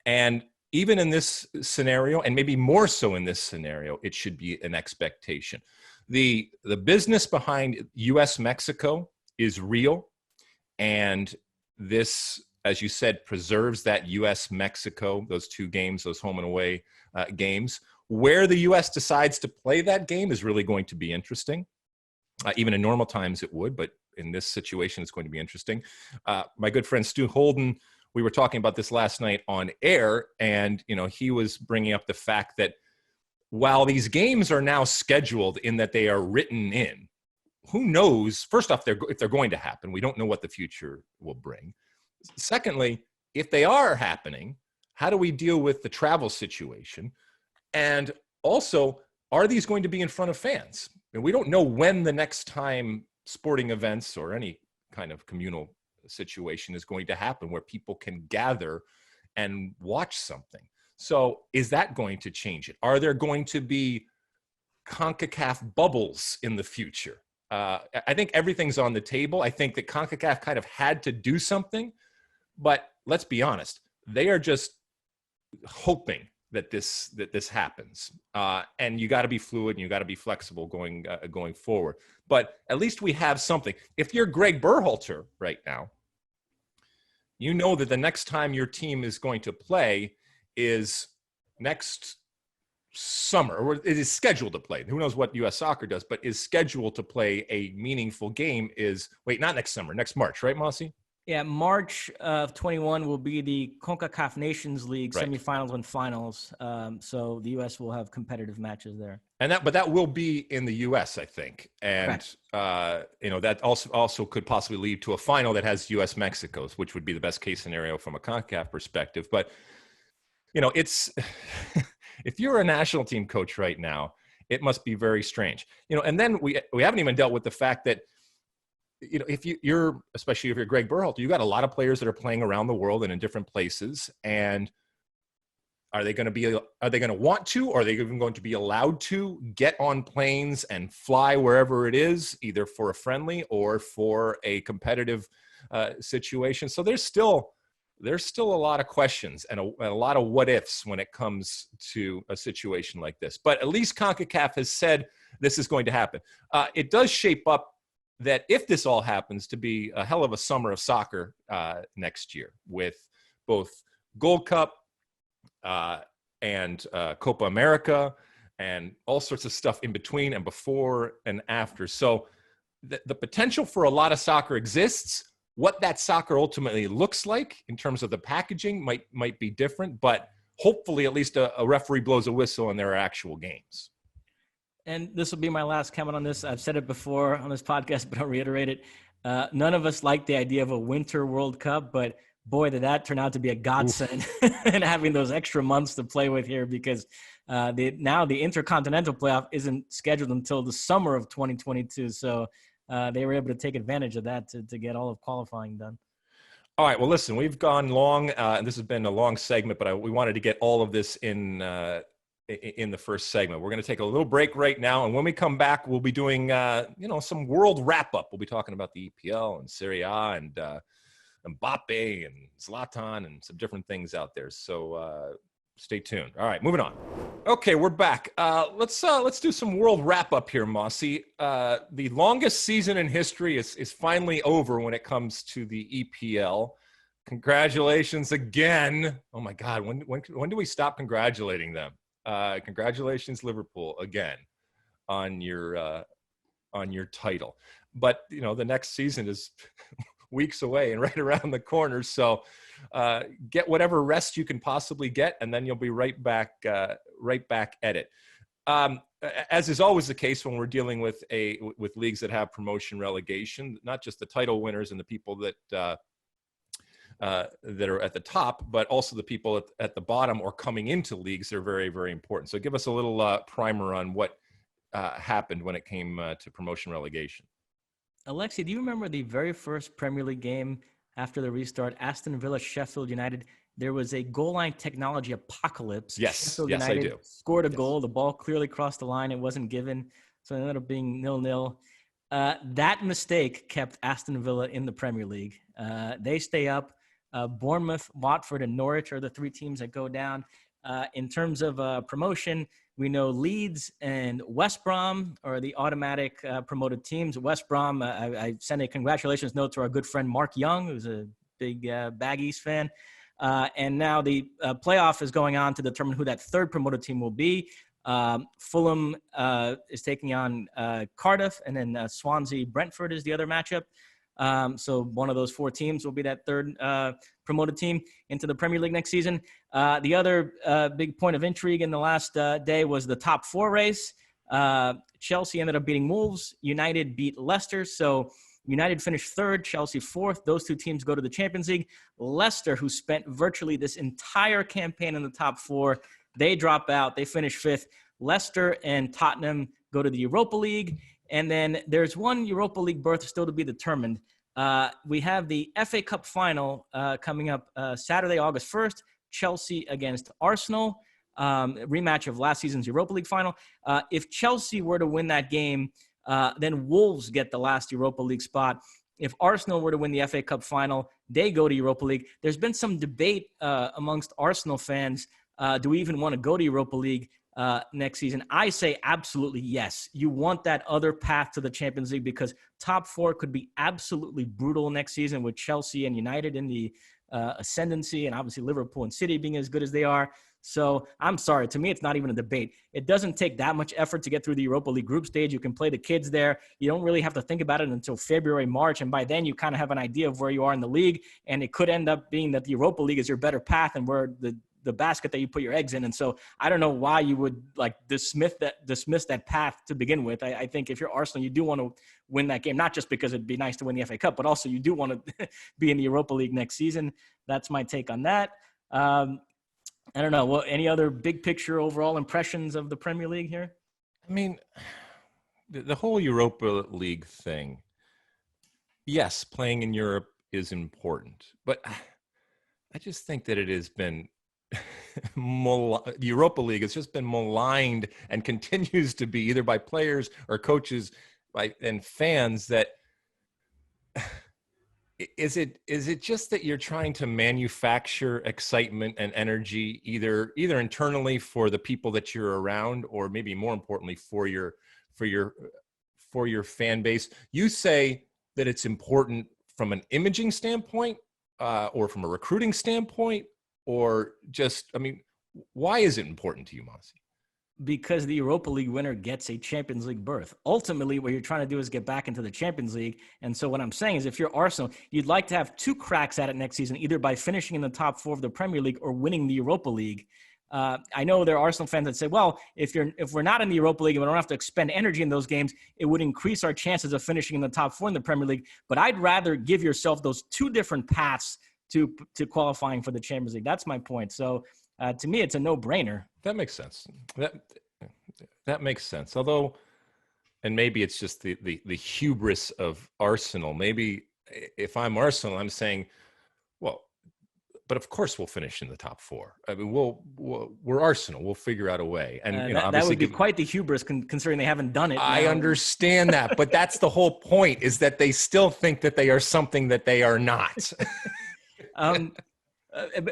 And even in this scenario, and maybe more so in this scenario, it should be an expectation. The business behind U.S.-Mexico is real, and this, as you said, preserves that U.S.-Mexico, those 2 games, those home and away games. Where the U.S. decides to play that game is really going to be interesting. Even in normal times it would, but in this situation it's going to be interesting. My good friend Stu Holden, we were talking about this last night on air, and he was bringing up the fact that while these games are now scheduled in that they are written in, who knows, first off, if they're going to happen. We don't know what the future will bring. Secondly, if they are happening, how do we deal with the travel situation? And also, are these going to be in front of fans? And we don't know when the next time sporting events or any kind of communal situation is going to happen where people can gather and watch something. So is that going to change it? Are there going to be CONCACAF bubbles in the future? I think everything's on the table. I think that CONCACAF kind of had to do something, but let's be honest, they are just hoping that this happens, and you got to be fluid and you got to be flexible going forward. But at least we have something. If you're Greg Berhalter right now, you know that the next time your team is going to play is next summer, or it is scheduled to play. Who knows what U.S. Soccer does, but is scheduled to play a meaningful game not next summer, next March, right, Mosse? Yeah, March of 21 will be the CONCACAF Nations League semifinals and finals. So the U.S. will have competitive matches there. But that will be in the U.S., I think, and that also could possibly lead to a final that has U.S. Mexico's, which would be the best case scenario from a CONCACAF perspective. But it's if you're a national team coach right now, it must be very strange. And then we haven't even dealt with the fact that especially if you're Greg Berhalter, you got a lot of players that are playing around the world and in different places. And are they going to want to, or are they even going to be allowed to get on planes and fly wherever it is, either for a friendly or for a competitive situation? So there's still a lot of questions and a lot of what ifs when it comes to a situation like this. But at least CONCACAF has said this is going to happen. It does shape up that if this all happens to be a hell of a summer of soccer next year, with both Gold Cup and Copa America and all sorts of stuff in between and before and after. So the potential for a lot of soccer exists. What that soccer ultimately looks like in terms of the packaging might be different, but hopefully at least a referee blows a whistle and there are actual games. And this will be my last comment on this. I've said it before on this podcast, but I'll reiterate it. None of us like the idea of a winter World Cup, but boy, did that turn out to be a godsend and having those extra months to play with here, because now the Intercontinental Playoff isn't scheduled until the summer of 2022. So they were able to take advantage of that to get all of qualifying done. All right. Well, listen, we've gone long, and this has been a long segment, but we wanted to get all of this in the first segment. We're going to take a little break right now, and when we come back, we'll be doing some world wrap-up. We'll be talking about the EPL and Serie A and Mbappe and Zlatan and some different things out there. So stay tuned. All right, moving on. Okay, we're back. Let's do some world wrap up here, Mosse. The longest season in history is finally over when it comes to the EPL. Congratulations again. Oh my God, when do we stop congratulating them? Congratulations, Liverpool, again on your title. But the next season is weeks away and right around the corner. So get whatever rest you can possibly get, and then you'll be right back at it. As is always the case when we're dealing with leagues that have promotion relegation, not just the title winners and the people that are at the top, but also the people at the bottom or coming into leagues are very, very important. So give us a little primer on what happened when it came to promotion relegation. Alexi, do you remember the very first Premier League game after the restart? Aston Villa, Sheffield United. There was a goal line technology apocalypse. Yes, Sheffield yes, United I do. Scored a goal. The ball clearly crossed the line. It wasn't given, so it ended up being 0-0. That mistake kept Aston Villa in the Premier League. They stay up. Bournemouth, Watford, and Norwich are the three teams that go down. In terms of promotion, we know Leeds and West Brom are the automatic promoted teams. West Brom, I send a congratulations note to our good friend Mark Young, who's a big Bag East fan. And now the playoff is going on to determine who that third promoted team will be. Fulham is taking on Cardiff, and then Swansea-Brentford is the other matchup. So one of those four teams will be that third promoted team into the Premier League next season. The other big point of intrigue in the last day was the top four race. Chelsea ended up beating Wolves. United beat Leicester. So United finished third, Chelsea fourth. Those two teams go to the Champions League. Leicester, who spent virtually this entire campaign in the top four, they drop out. They finish fifth. Leicester and Tottenham go to the Europa League. And then there's one Europa League berth still to be determined. We have the FA Cup final coming up Saturday, August 1st, Chelsea against Arsenal, rematch of last season's Europa League final. If Chelsea were to win that game, then Wolves get the last Europa League spot. If Arsenal were to win the FA Cup final, they go to Europa League. There's been some debate amongst Arsenal fans. Do we even want to go to Europa League next season? I say absolutely yes. You want that other path to the Champions League because top four could be absolutely brutal next season with Chelsea and United in the ascendancy, and obviously Liverpool and City being as good as they are. So I'm sorry. To me, it's not even a debate. It doesn't take that much effort to get through the Europa League group stage. You can play the kids there. You don't really have to think about it until February, March. And by then you kind of have an idea of where you are in the league. And it could end up being that the Europa League is your better path and where the basket that you put your eggs in. And so I don't know why you would dismiss that path to begin with. I think if you're Arsenal, you do want to win that game, not just because it'd be nice to win the FA Cup, but also you do want to be in the Europa League next season. That's my take on that. I don't know. Well, any other big picture overall impressions of the Premier League here? I mean, the whole Europa League thing, yes, playing in Europe is important, but I just think that it has been the Europa League has just been maligned and continues to be, either by players or coaches and fans, that is it just that you're trying to manufacture excitement and energy either internally for the people that you're around, or maybe more importantly for your fan base? You say that it's important from an imaging standpoint, or from a recruiting standpoint, or just, I mean, why is it important to you, Mosse? Because the Europa League winner gets a Champions League berth. Ultimately, what you're trying to do is get back into the Champions League. And so what I'm saying is, if you're Arsenal, you'd like to have two cracks at it next season, either by finishing in the top four of the Premier League or winning the Europa League. I know there are Arsenal fans that say, well, if we're not in the Europa League and we don't have to expend energy in those games, it would increase our chances of finishing in the top four in the Premier League. But I'd rather give yourself those two different paths to qualifying for the Champions League. That's my point. So to me, it's a no-brainer. That makes sense. That makes sense. Although, and maybe it's just the hubris of Arsenal. Maybe if I'm Arsenal, I'm saying, well, but of course we'll finish in the top four. I mean, we're Arsenal. We'll figure out a way. And that would be quite the hubris considering they haven't done it. I understand that, but that's the whole point, is that they still think that they are something that they are not.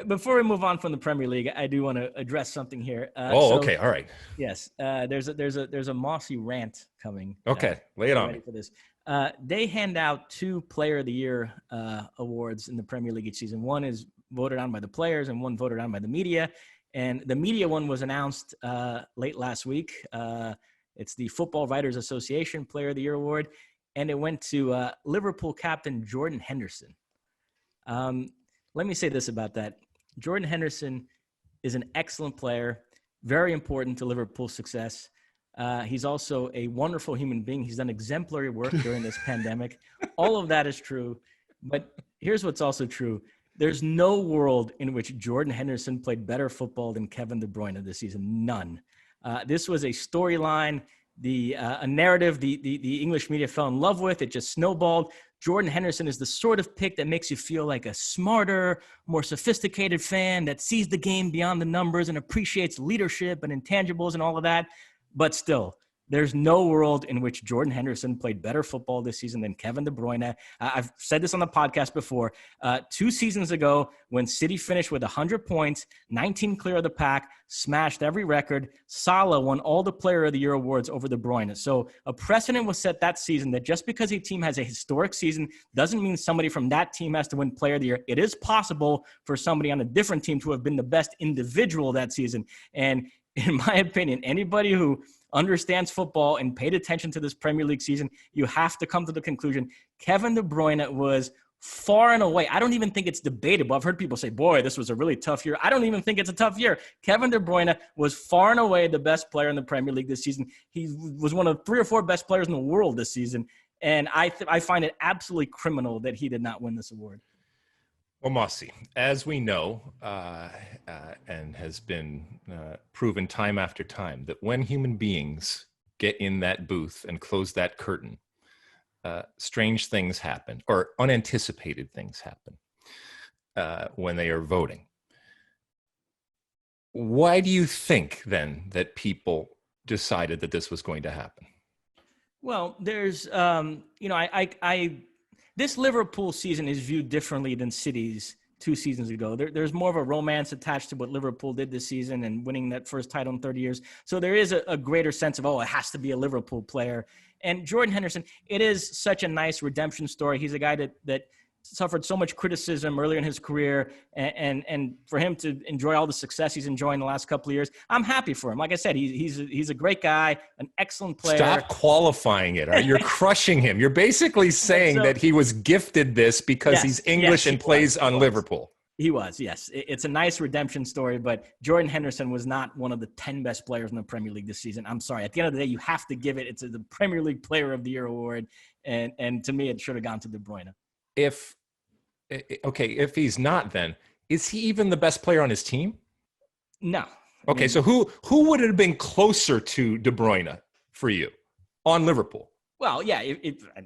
Before we move on from the Premier League, I do want to address something here. Okay, all right. Yes, there's a Mosse rant coming. Okay, lay it on ready me. for this. They hand out 2 Player of the Year awards in the Premier League each season. One is voted on by the players, and one voted on by the media. And the media one was announced late last week. It's the Football Writers Association Player of the Year award, and it went to Liverpool captain Jordan Henderson. Let me say this about that. Jordan Henderson is an excellent player, very important to Liverpool's success. He's also a wonderful human being. He's done exemplary work during this pandemic. All of that is true. But here's what's also true. There's no world in which Jordan Henderson played better football than Kevin De Bruyne this season. None. This was a storyline, a narrative the English media fell in love with. It just snowballed. Jordan Henderson is the sort of pick that makes you feel like a smarter, more sophisticated fan that sees the game beyond the numbers and appreciates leadership and intangibles and all of that. But still, there's no world in which Jordan Henderson played better football this season than Kevin De Bruyne. I've said this on the podcast before. 2 seasons ago, when City finished with 100 points, 19 clear of the pack, smashed every record, Salah won all the Player of the Year awards over De Bruyne. So a precedent was set that season that just because a team has a historic season doesn't mean somebody from that team has to win Player of the Year. It is possible for somebody on a different team to have been the best individual that season. And in my opinion, anybody who understands football and paid attention to this Premier League season, you have to come to the conclusion Kevin De Bruyne was far and away. I don't even think it's debatable. I've heard people say, boy, this was a really tough year. I don't even think it's a tough year. Kevin De Bruyne was far and away the best player in the Premier League this season. He was one of 3 or 4 best players in the world this season. And I find it absolutely criminal that he did not win this award. Well, Mosse, as we know, and has been proven time after time, that when human beings get in that booth and close that curtain, strange things happen, or unanticipated things happen when they are voting. Why do you think, then, that people decided that this was going to happen? Well, there's, this Liverpool season is viewed differently than City's 2 seasons ago. There's more of a romance attached to what Liverpool did this season and winning that first title in 30 years. So there is a greater sense of, it has to be a Liverpool player. And Jordan Henderson, it is such a nice redemption story. He's a guy that suffered so much criticism earlier in his career, and for him to enjoy all the success he's enjoying the last couple of years, I'm happy for him. Like I said, he's a great guy, an excellent player. Stop qualifying it. You're crushing him. You're basically saying that he was gifted this because he's English and plays on Liverpool. He was, yes. It's a nice redemption story, but Jordan Henderson was not one of the 10 best players in the Premier League this season. I'm sorry. At the end of the day, you have to give it. It's the Premier League Player of the Year award, and to me, it should have gone to De Bruyne. If he's not, then is he even the best player on his team? No. So who would have been closer to De Bruyne for you on Liverpool? Well, yeah,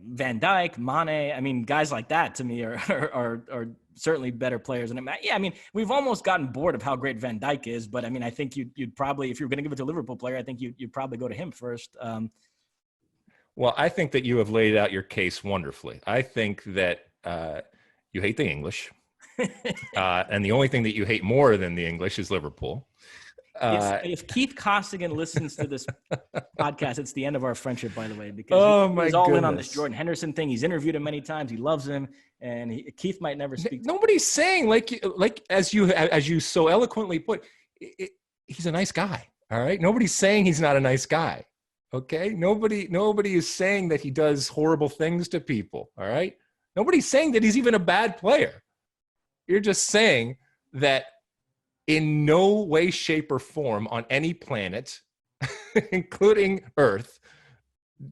Van Dijk, Mane, guys like that to me are certainly better players than him. Yeah, we've almost gotten bored of how great Van Dijk is, but I think you'd probably, if you were going to give it to a Liverpool player, I think you'd probably go to him first. Well, I think that you have laid out your case wonderfully. I think that you hate the English, and the only thing that you hate more than the English is Liverpool. If Keith Costigan listens to this podcast, it's the end of our friendship, by the way, because he's all in on this Jordan Henderson thing. He's interviewed him many times. He loves him, and Keith might never speak. Nobody's saying like as you so eloquently put, he's a nice guy. All right, nobody's saying he's not a nice guy. Okay, nobody is saying that he does horrible things to people. All right, nobody's saying that he's even a bad player. You're just saying that in no way, shape, or form on any planet, including Earth,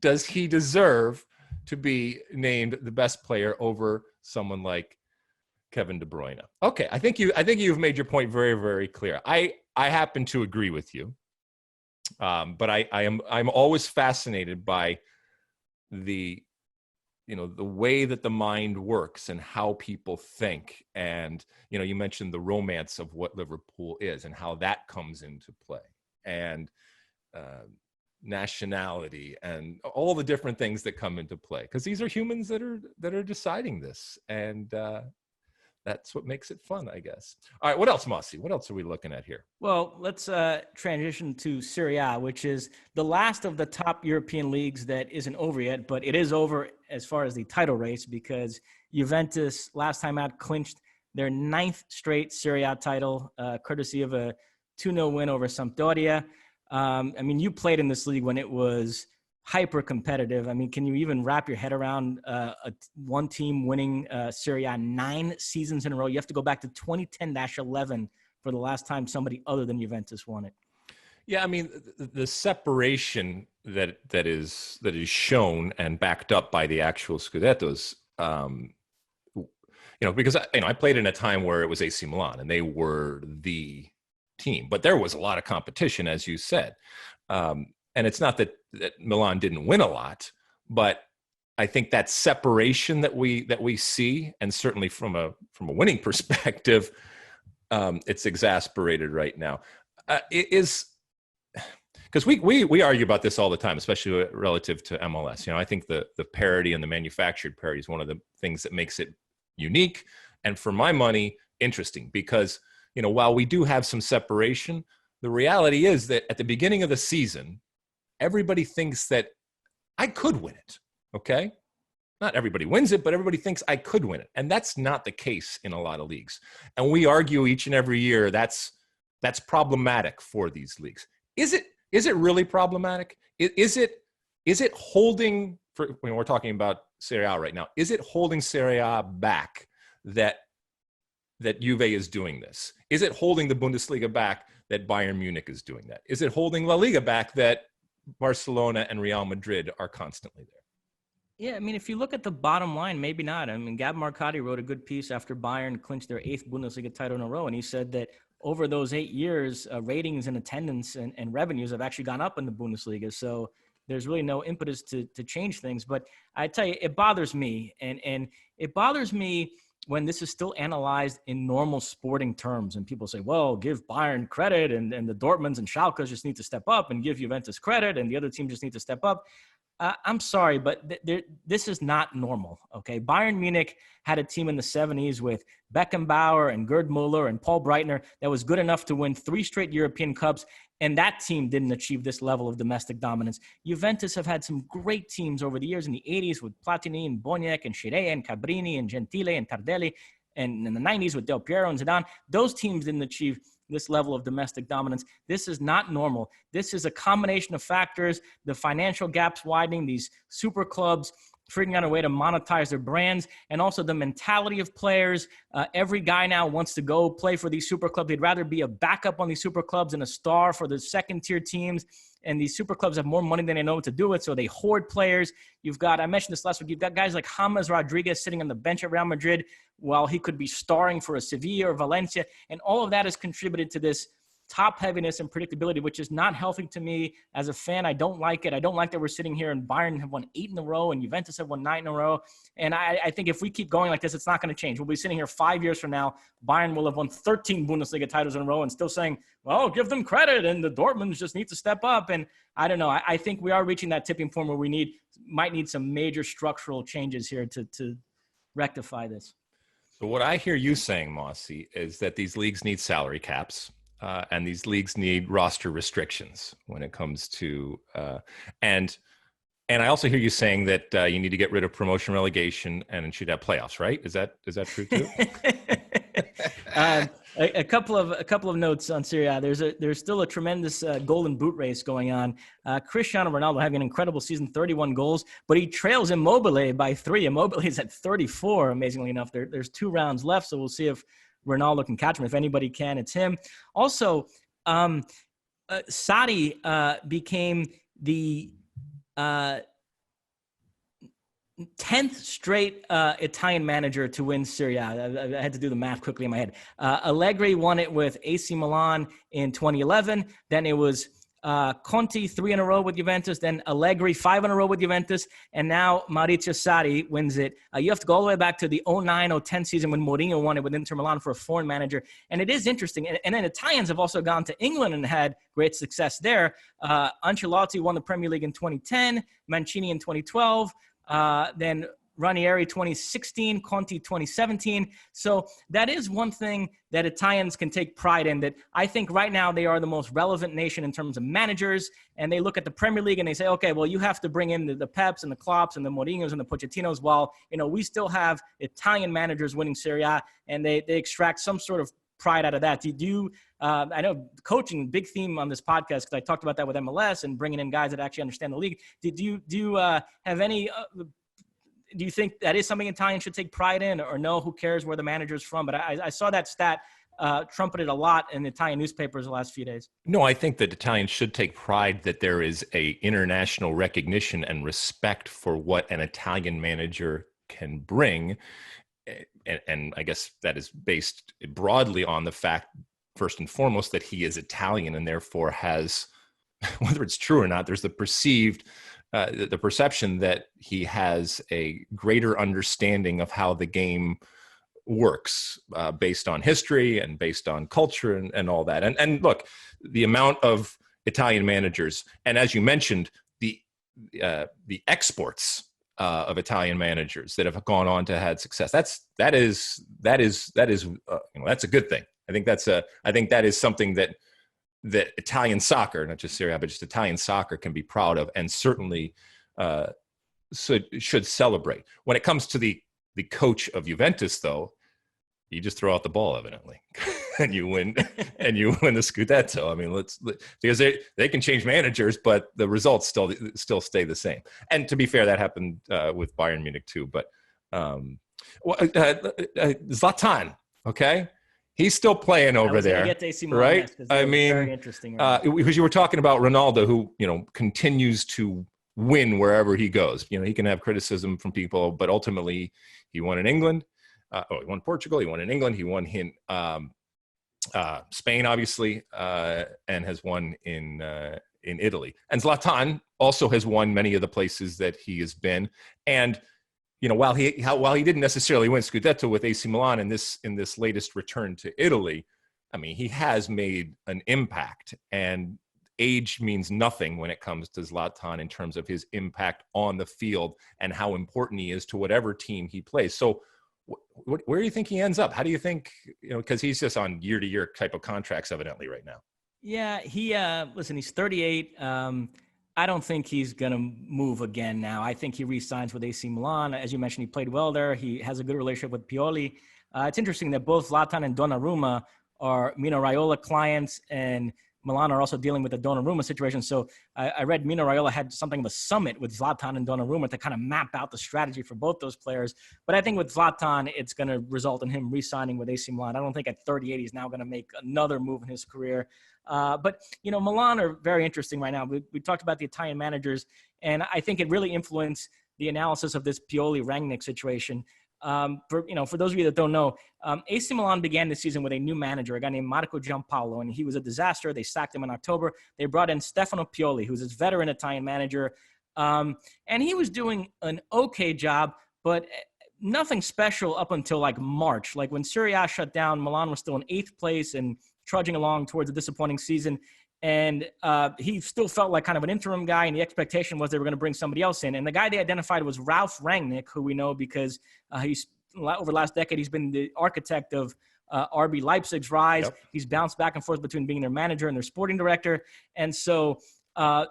does he deserve to be named the best player over someone like Kevin De Bruyne. Okay, I think you've made your point very, very clear. I happen to agree with you, but I'm always fascinated by the way that the mind works and how people think. And, you mentioned the romance of what Liverpool is and how that comes into play, and nationality and all the different things that come into play, because these are humans that are deciding this. And that's what makes it fun, I guess. All right, what else, Mosse? What else are we looking at here? Well, let's transition to Serie A, which is the last of the top European leagues that isn't over yet, but it is over as far as the title race because Juventus, last time out, clinched their 9th straight Serie A title, courtesy of a 2-0 win over Sampdoria. I mean, you played in this league when it was hyper competitive. I mean, can you even wrap your head around one team winning Serie A 9 seasons in a row? You have to go back to 2010-11 for the last time somebody other than Juventus won it. Yeah, I mean, the separation that is shown and backed up by the actual Scudettos, because I played in a time where it was AC Milan and they were the team, but there was a lot of competition, as you said. And it's not that Milan didn't win a lot, but I think that separation that we see, and certainly from a winning perspective, it's exasperated right now. It is because we argue about this all the time, especially relative to MLS. I think the parity and the manufactured parity is one of the things that makes it unique, and for my money, interesting. Because while we do have some separation, the reality is that at the beginning of the season, everybody thinks that I could win it, okay? Not everybody wins it, but everybody thinks I could win it. And that's not the case in a lot of leagues. And we argue each and every year that's problematic for these leagues. Is it really problematic? Is it holding, when we're talking about Serie A right now, is it holding Serie A back that Juve is doing this? Is it holding the Bundesliga back that Bayern Munich is doing that? Is it holding La Liga back that Barcelona and Real Madrid are constantly there? Yeah, I mean, if you look at the bottom line, maybe not. I mean, Gab Marcotti wrote a good piece after Bayern clinched their 8th Bundesliga title in a row, and he said that over those 8 years, ratings and attendance and revenues have actually gone up in the Bundesliga. So there's really no impetus to change things. But I tell you, it bothers me, and it bothers me when this is still analyzed in normal sporting terms, and people say, well, give Bayern credit, and the Dortmunds and Schalke just need to step up, and give Juventus credit, and the other team just need to step up. I'm sorry, but this is not normal, okay? Bayern Munich had a team in the 70s with Beckenbauer and Gerd Muller and Paul Breitner that was good enough to win 3 straight European Cups, and that team didn't achieve this level of domestic dominance. Juventus have had some great teams over the years in the 80s with Platini and Boniek and Scirea and Cabrini and Gentile and Tardelli, and in the 90s with Del Piero and Zidane. Those teams didn't achieve this level of domestic dominance. This is not normal. This is a combination of factors, the financial gaps widening, these super clubs figuring out a way to monetize their brands, and also the mentality of players. Every guy now wants to go play for these super clubs. They'd rather be a backup on these super clubs than a star for the second-tier teams. And these super clubs have more money than they know what to do with, so they hoard players. I mentioned this last week, you've got guys like James Rodriguez sitting on the bench at Real Madrid while he could be starring for a Sevilla or Valencia. And all of that has contributed to this top heaviness and predictability, which is not healthy to me as a fan. I don't like it. I don't like that we're sitting here and Bayern have won 8 in a row and Juventus have won 9 in a row. And I think if we keep going like this, it's not going to change. We'll be sitting here 5 years from now. Bayern will have won 13 Bundesliga titles in a row and still saying, well, give them credit, and the Dortmunds just need to step up. And I don't know. I think we are reaching that tipping point where we might need some major structural changes here to rectify this. So what I hear you saying, Mosse, is that these leagues need salary caps. And these leagues need roster restrictions when it comes to, and I also hear you saying that you need to get rid of promotion relegation and it should have playoffs, right? Is that true too? A couple of notes on Serie A. There's still a tremendous golden boot race going on. Cristiano Ronaldo having an incredible season, 31 goals, but he trails Immobile by 3. Immobile is at 34, amazingly enough. There's 2 rounds left, so we'll see if Ronaldo can catch him. If anybody can, it's him. Also, Sarri became the 10th straight Italian manager to win Serie A. I had to do the math quickly in my head. Allegri won it with AC Milan in 2011. Then it was Conte 3 in a row with Juventus, then Allegri 5 in a row with Juventus, and now Maurizio Sarri wins it. You have to go all the way back to the 09-010 season when Mourinho won it with Inter Milan for a foreign manager. And it is interesting. And then Italians have also gone to England and had great success there. Ancelotti won the Premier League in 2010, Mancini in 2012, then Ranieri 2016, Conti 2017. So that is one thing that Italians can take pride in, that I think right now they are the most relevant nation in terms of managers. And they look at the Premier League and they say, okay, well, you have to bring in the Peps and the Klopps and the Mourinhos and the Pochettinos, while, we still have Italian managers winning Serie A, and they extract some sort of pride out of that. I know coaching, big theme on this podcast, because I talked about that with MLS and bringing in guys that actually understand the league. Do you have any, do you think that is something Italians should take pride in, or no, who cares where the manager's from? But I saw that stat trumpeted a lot in Italian newspapers the last few days. No, I think that Italians should take pride that there is a international recognition and respect for what an Italian manager can bring. And I guess that is based broadly on the fact, first and foremost, that he is Italian and therefore has, whether it's true or not, there's the perception that he has a greater understanding of how the game works, based on history and based on culture and all that. And look, the amount of Italian managers, and as you mentioned, the exports of Italian managers that have gone on to had success. That is that's a good thing. I think that is something that Italian soccer, not just Serie A, but just Italian soccer, can be proud of, and certainly should celebrate. When it comes to the coach of Juventus, though, you just throw out the ball, evidently, and you win the Scudetto. I mean, because they can change managers, but the results still stay the same. And to be fair, that happened with Bayern Munich too. But Zlatan, okay, he's still playing over there, right? I mean, very interesting. Because you were talking about Ronaldo, who continues to win wherever he goes. He can have criticism from people, but ultimately he won in England. He won Portugal. He won in England. He won in Spain, obviously, and has won in Italy. And Zlatan also has won many of the places that he has been. And while he didn't necessarily win Scudetto with AC Milan in this latest return to Italy, I mean, he has made an impact. And age means nothing when it comes to Zlatan in terms of his impact on the field and how important he is to whatever team he plays. So where do you think he ends up? How do you think, because he's just on year-to-year type of contracts evidently right now. Yeah, he's 38. I don't think he's going to move again now. I think he re-signs with AC Milan. As you mentioned, he played well there. He has a good relationship with Pioli. It's interesting that both Zlatan and Donnarumma are Mino Raiola clients, and Milan are also dealing with the Donnarumma situation. So I read Mino Raiola had something of a summit with Zlatan and Donnarumma to kind of map out the strategy for both those players. But I think with Zlatan, it's going to result in him re-signing with AC Milan. I don't think at 38 he's now going to make another move in his career. But Milan are very interesting right now. We talked about the Italian managers, and I think it really influenced the analysis of this Pioli-Rangnick situation. For those of you that don't know, AC Milan began the season with a new manager, a guy named Marco Giampaolo, and he was a disaster. They sacked him in October. They brought in Stefano Pioli, who's this veteran Italian manager, and he was doing an okay job, but nothing special up until like March. Like when Serie A shut down, Milan was still in 8th place and trudging along towards a disappointing season. And he still felt like kind of an interim guy, and the expectation was they were going to bring somebody else in. And the guy they identified was Ralf Rangnick, who we know because he's over the last decade, he's been the architect of RB Leipzig's rise. Yep. He's bounced back and forth between being their manager and their sporting director. And so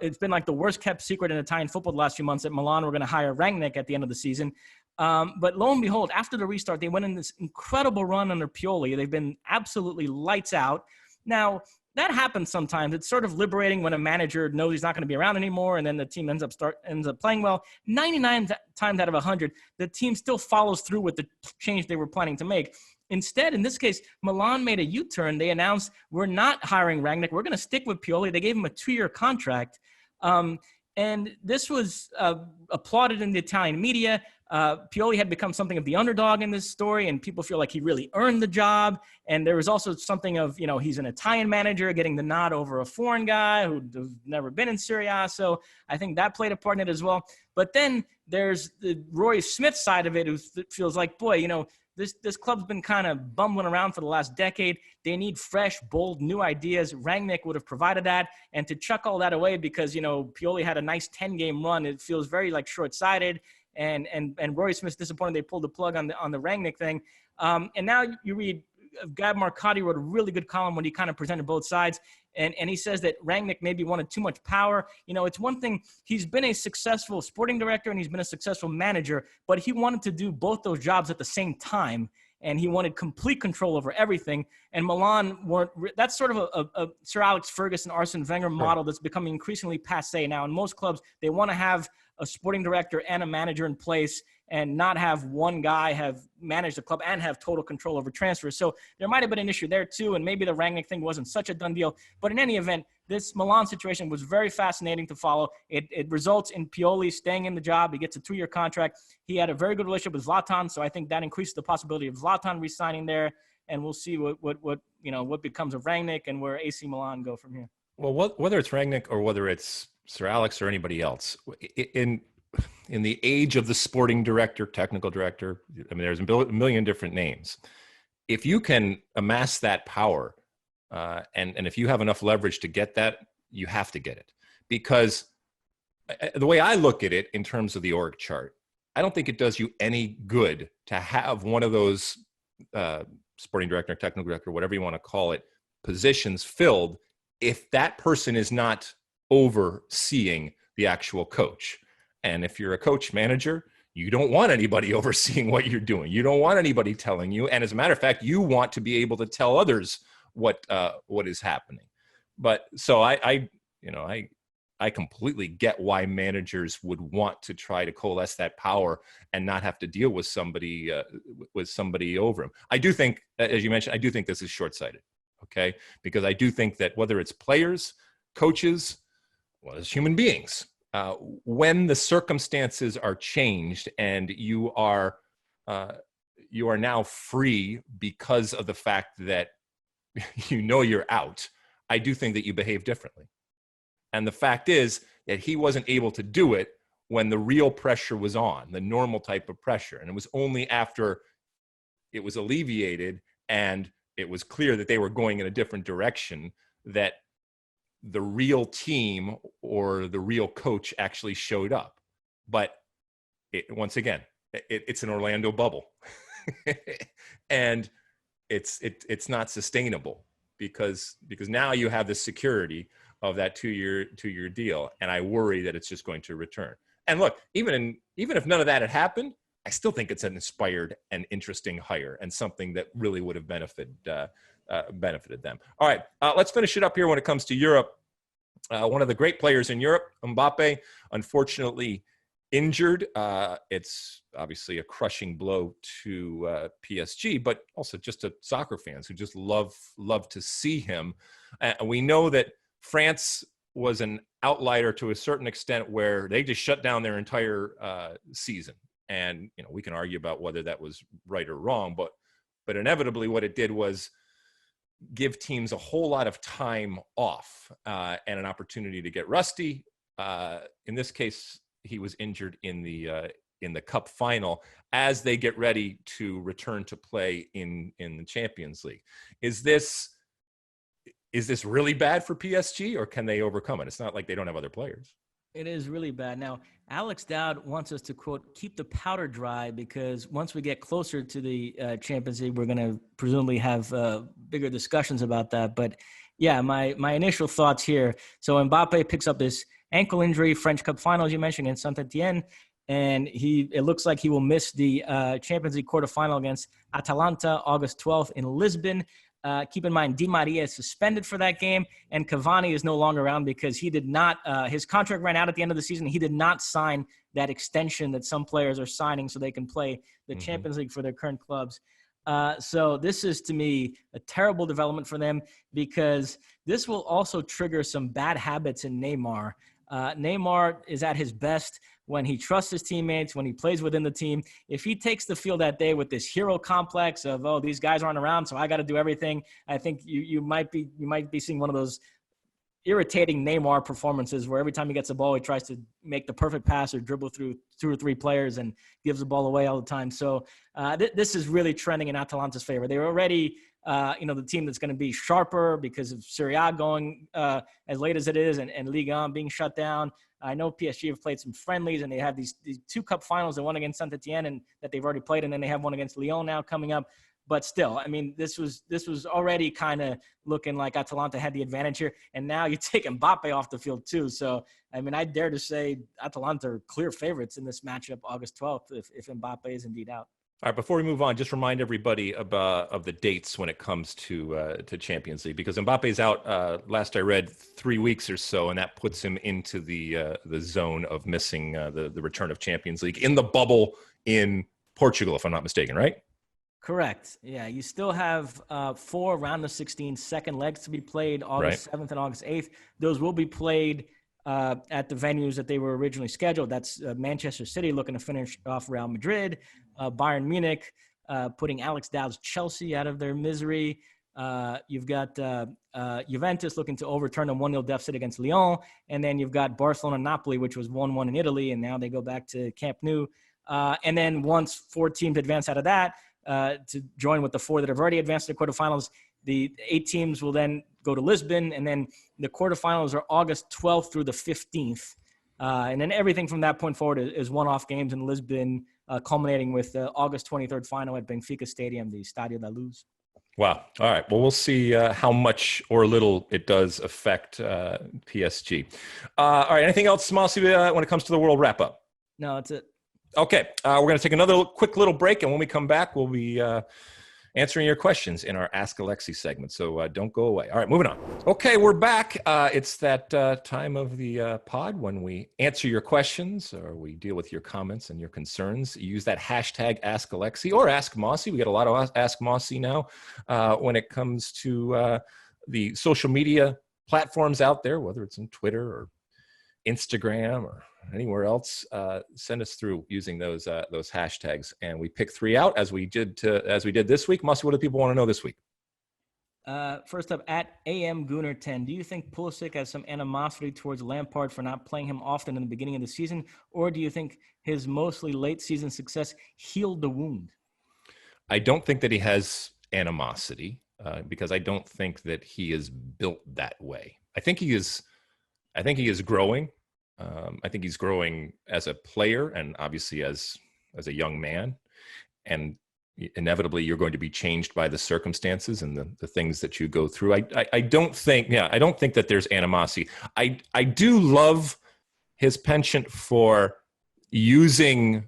it's been like the worst kept secret in Italian football the last few months that Milan were going to hire Rangnick at the end of the season. But lo and behold, after the restart, they went in this incredible run under Pioli. They've been absolutely lights out. Now, that happens sometimes. It's sort of liberating when a manager knows he's not going to be around anymore, and then the team ends up playing well. 99 times out of 100, the team still follows through with the change they were planning to make. Instead, in this case, Milan made a U-turn. They announced, we're not hiring Rangnick. We're going to stick with Pioli. They gave him a 2-year contract. And this was applauded in the Italian media. Pioli had become something of the underdog in this story, and people feel like he really earned the job. And there was also something of, he's an Italian manager getting the nod over a foreign guy who's never been in Serie A. So I think that played a part in it as well. But then there's the Roy Smith side of it, who feels like, boy, this club's been kind of bumbling around for the last decade. They need fresh, bold, new ideas. Rangnick would have provided that. And to chuck all that away because, Pioli had a nice 10-game run, it feels very like short-sighted. and Roy Smith's disappointed they pulled the plug on the Rangnick thing. And now you read Gab Marcotti wrote a really good column when he kind of presented both sides. And he says that Rangnick maybe wanted too much power. You know, it's one thing. He's been a successful sporting director and he's been a successful manager, but he wanted to do both those jobs at the same time. And he wanted complete control over everything. And Milan weren't. That's sort of a Sir Alex Ferguson, Arsene Wenger model that's becoming increasingly passé now. In most clubs, they want to have a sporting director and a manager in place and not have one guy have managed the club and have total control over transfers. So there might have been an issue there too, and maybe the Rangnick thing wasn't such a done deal. But in any event, this Milan situation was very fascinating to follow. It results in Pioli staying in the job. He gets a 2-year contract. He had a very good relationship with Zlatan, so I think that increases the possibility of Zlatan re-signing there. And we'll see what becomes of Rangnick and where AC Milan go from here. Well, whether it's Rangnick or whether it's Sir Alex or anybody else, in the age of the sporting director, technical director, I mean, there's a million different names. If you can amass that power, and if you have enough leverage to get that, you have to get it. Because the way I look at it in terms of the org chart, I don't think it does you any good to have one of those sporting director, technical director, whatever you want to call it, positions filled if that person is not overseeing the actual coach. And if you're a coach manager, you don't want anybody overseeing what you're doing. You don't want anybody telling you. And as a matter of fact, you want to be able to tell others what is happening. But so I completely get why managers would want to try to coalesce that power and not have to deal with somebody over him. I do think, as you mentioned, I do think this is short-sighted. Okay, because I do think that whether it's players, coaches, well, as human beings, when the circumstances are changed and you are now free because of the fact that you're out, I do think that you behave differently. And the fact is that he wasn't able to do it when the real pressure was on, the normal type of pressure. And it was only after it was alleviated and it was clear that they were going in a different direction that the real team or the real coach actually showed up. But once again, it's an Orlando bubble. And it's not sustainable because now you have the security of that two-year deal. And I worry that it's just going to return. And look, even if none of that had happened, I still think it's an inspired and interesting hire and something that really would have benefited them. All right, let's finish it up here when it comes to Europe. One of the great players in Europe, Mbappe, unfortunately injured. It's obviously a crushing blow to PSG, but also just to soccer fans who just love to see him. And we know that France was an outlier to a certain extent where they just shut down their entire season. And, we can argue about whether that was right or wrong, but inevitably what it did was give teams a whole lot of time off and an opportunity to get rusty. In this case, he was injured in the cup final as they get ready to return to play in the Champions League. Is this really bad for PSG, or can they overcome it? It's not like they don't have other players. It is really bad. Now, Alex Dowd wants us to, quote, keep the powder dry because once we get closer to the Champions League, we're going to presumably have bigger discussions about that. But, yeah, my initial thoughts here. So Mbappe picks up this ankle injury, French Cup final, as you mentioned, against Saint-Etienne, and it looks like he will miss the Champions League quarterfinal against Atalanta August 12th in Lisbon. Keep in mind, Di Maria is suspended for that game, and Cavani is no longer around because he did not his contract ran out at the end of the season. He did not sign that extension that some players are signing so they can play the Champions League for their current clubs. So this is, to me, a terrible development for them because this will also trigger some bad habits in Neymar. Neymar is at his best when he trusts his teammates, when he plays within the team. If he takes the field that day with this hero complex of, oh, these guys aren't around, so I got to do everything, I think you might be seeing one of those irritating Neymar performances where every time he gets the ball, he tries to make the perfect pass or dribble through 2 or 3 players and gives the ball away all the time. So this is really trending in Atalanta's favor. They were already the team that's going to be sharper because of Serie A going as late as it is and Ligue 1 being shut down. I know PSG have played some friendlies, and they have these two cup finals, the one against Saint Etienne and that they've already played, and then they have one against Lyon now coming up. But still, I mean, this was already kind of looking like Atalanta had the advantage here, and now you take Mbappe off the field too. So, I mean, I dare to say Atalanta are clear favorites in this matchup August 12th if Mbappe is indeed out. All right, before we move on, just remind everybody of the dates when it comes to Champions League, because Mbappe's out, last I read, 3 weeks or so, and that puts him into the zone of missing the return of Champions League in the bubble in Portugal, if I'm not mistaken, right? Correct. Yeah, you still have 4 round of 16 second legs to be played August 7th and August 8th. Those will be played at the venues that they were originally scheduled. That's Manchester City looking to finish off Real Madrid, Bayern Munich putting Alex Dow's Chelsea out of their misery. You've got Juventus looking to overturn a 1-0 deficit against Lyon. And then you've got Barcelona-Napoli, which was 1-1 in Italy, and now they go back to Camp Nou. And then once 4 teams advance out of that, to join with the 4 that have already advanced to the quarterfinals, the 8 teams will then go to Lisbon, and then the quarterfinals are August 12th through the 15th. And then everything from that point forward is one-off games in Lisbon, culminating with the August 23rd final at Benfica Stadium, the Stadio da Luz. Wow. All right. Well, we'll see how much or little it does affect PSG. All right. Anything else, Mosse, when it comes to the World wrap-up? No, that's it. Okay, we're going to take another quick little break, and when we come back, we'll be answering your questions in our Ask Alexi segment, so don't go away. All right, moving on. Okay, we're back. It's that time of the pod when we answer your questions, or we deal with your comments and your concerns. You use that hashtag Ask Alexi or Ask Mosse. We get a lot of Ask Mosse now when it comes to the social media platforms out there, whether it's on Twitter or Instagram or anywhere else. Send us through using those hashtags, and we pick 3 out as we did this week. Mosse, what do people want to know this week? First up, at AMGooner10, do you think Pulisic has some animosity towards Lampard for not playing him often in the beginning of the season, or do you think his mostly late season success healed the wound? I don't think that he has animosity because I don't think that he is built that way. I think he is growing. I think he's growing as a player and obviously as a young man. And inevitably, you're going to be changed by the circumstances and the things that you go through. I don't think that there's animosity. I do love his penchant for using,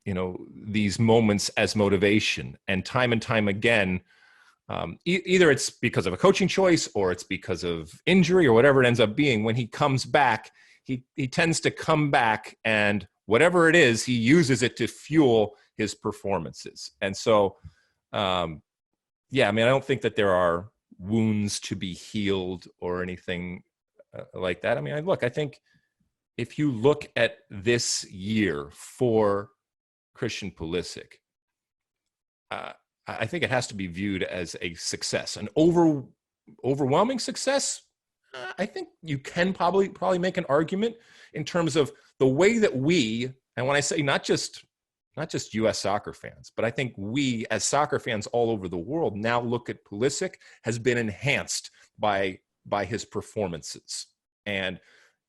these moments as motivation, and time again. Either it's because of a coaching choice or it's because of injury or whatever it ends up being. When he comes back, he tends to come back, and whatever it is, he uses it to fuel his performances. And so, I don't think that there are wounds to be healed or anything like that. I think if you look at this year for Christian Pulisic, I think it has to be viewed as a success, an overwhelming success. I think you can probably make an argument in terms of the way that we, and when I say not just U.S. soccer fans, but I think we as soccer fans all over the world now look at Pulisic has been enhanced by his performances. And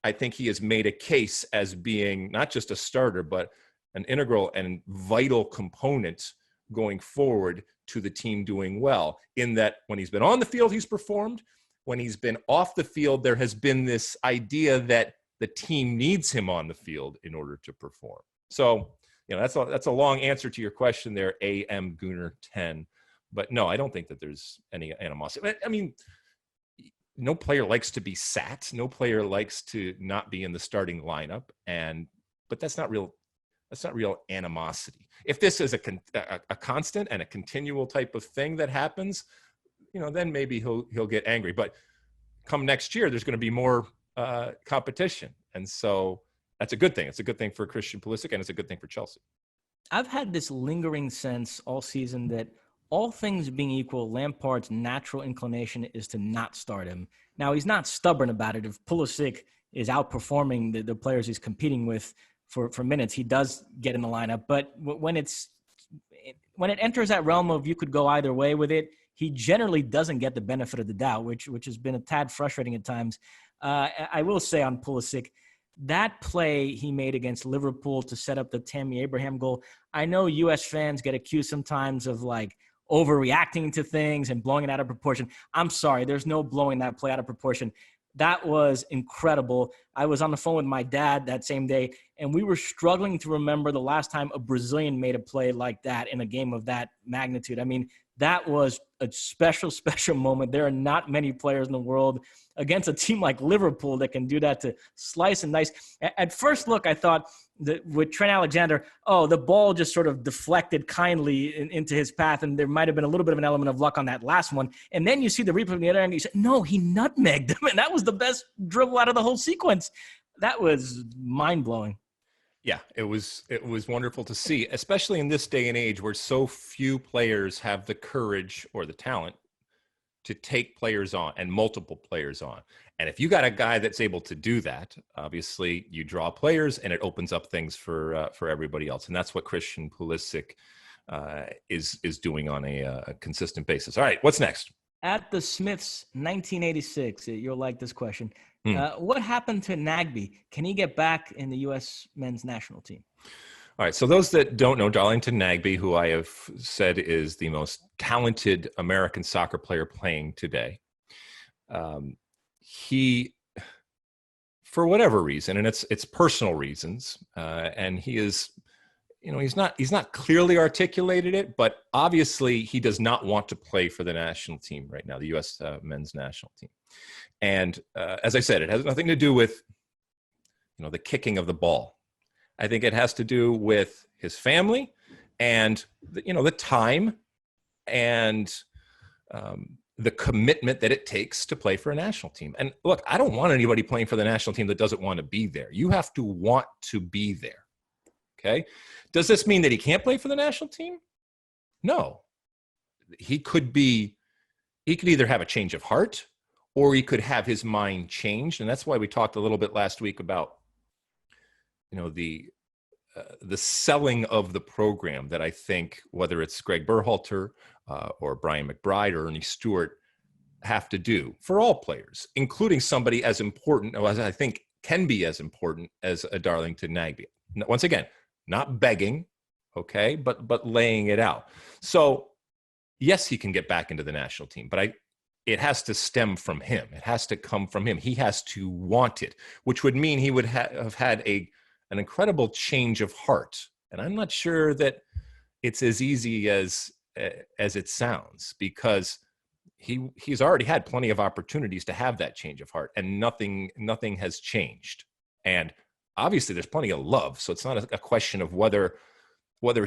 I think he has made a case as being not just a starter, but an integral and vital component going forward to the team doing well, in that when he's been on the field, he's performed. When he's been off the field, there has been this idea that the team needs him on the field in order to perform. So, that's a long answer to your question there, AM Gooner 10. But no, I don't think that there's any animosity. No player likes to be sat. No player likes to not be in the starting lineup. But that's not real animosity. If this is a constant and a continual type of thing that happens, then maybe he'll get angry. But come next year, there's going to be more competition, and so that's a good thing. It's a good thing for Christian Pulisic, and it's a good thing for Chelsea. I've had this lingering sense all season that, all things being equal, Lampard's natural inclination is to not start him. Now, he's not stubborn about it. If Pulisic is outperforming the players he's competing with for minutes, he does get in the lineup. But when it enters that realm of you could go either way with it, he generally doesn't get the benefit of the doubt, which has been a tad frustrating at times. I will say on Pulisic, that play he made against Liverpool to set up the Tammy Abraham goal. I know U.S. fans get accused sometimes of like overreacting to things and blowing it out of proportion. I'm sorry, there's no blowing that play out of proportion. That was incredible. I was on the phone with my dad that same day, and we were struggling to remember the last time a Brazilian made a play like that in a game of that magnitude. I mean, that was a special, special moment. There are not many players in the world against a team like Liverpool that can do that, to slice and dice. At first look, I thought that with Trent Alexander, the ball just sort of deflected kindly into his path, and there might have been a little bit of an element of luck on that last one. And then you see the replay from the other end, and you said, no, he nutmegged him, and that was the best dribble out of the whole sequence. That was mind-blowing. Yeah, it was wonderful to see, especially in this day and age where so few players have the courage or the talent to take players on, and multiple players on. And if you got a guy that's able to do that, obviously you draw players and it opens up things for everybody else. And that's what Christian Pulisic is doing on a consistent basis. All right, what's next? At the Smiths, 1986, you'll like this question. What happened to Nagbe? Can he get back in the U.S. men's national team? All right, so those that don't know, Darlington Nagbe, who I have said is the most talented American soccer player playing today, he, for whatever reason, and it's personal reasons, and he is, he's not clearly articulated it, but obviously he does not want to play for the national team right now, the U.S. men's national team. And as I said, it has nothing to do with, the kicking of the ball. I think it has to do with his family and, the time and the commitment that it takes to play for a national team. And look, I don't want anybody playing for the national team that doesn't want to be there. You have to want to be there. Okay. Does this mean that he can't play for the national team? No. He could either have a change of heart, or he could have his mind changed. And that's why we talked a little bit last week about, the selling of the program that I think, whether it's Greg Berhalter or Brian McBride or Ernie Stewart, have to do for all players, including somebody as important, as I think can be as important as a Darlington Nagbe. Once again, not begging, okay, but laying it out. So yes, he can get back into the national team, but it has to stem from him. It has to come from him. He has to want it, which would mean he would have had an incredible change of heart. And I'm not sure that it's as easy as it sounds, because he's already had plenty of opportunities to have that change of heart, and nothing has changed. And obviously there's plenty of love. So it's not a question of whether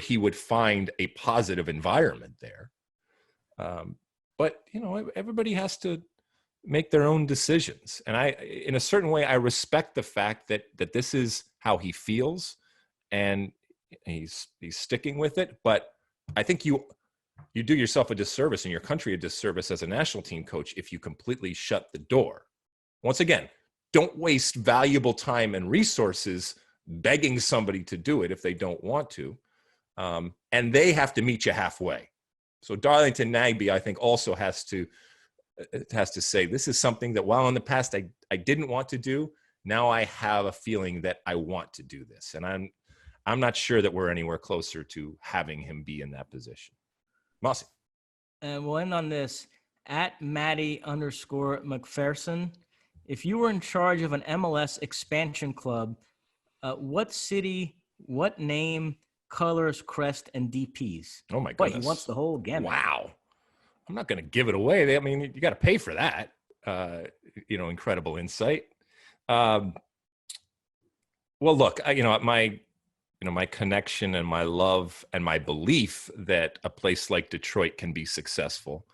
he would find a positive environment there. But, everybody has to make their own decisions. And in a certain way, I respect the fact that this is how he feels, and he's sticking with it. But I think you do yourself a disservice and your country a disservice as a national team coach if you completely shut the door. Once again, don't waste valuable time and resources begging somebody to do it if they don't want to. And they have to meet you halfway. So Darlington Nagbe, I think, also has to say, this is something that while in the past I didn't want to do, now I have a feeling that I want to do this. And I'm not sure that we're anywhere closer to having him be in that position. Mosse. And we'll end on this. At Maddie_McPherson, if you were in charge of an MLS expansion club, what city, what name, colors, crest, and DPs? Oh my goodness. Boy, he wants the whole gamut. Wow. I'm not going to give it away. I mean, you got to pay for that. Incredible insight. Well, look, my connection and my love and my belief that a place like Detroit can be successful,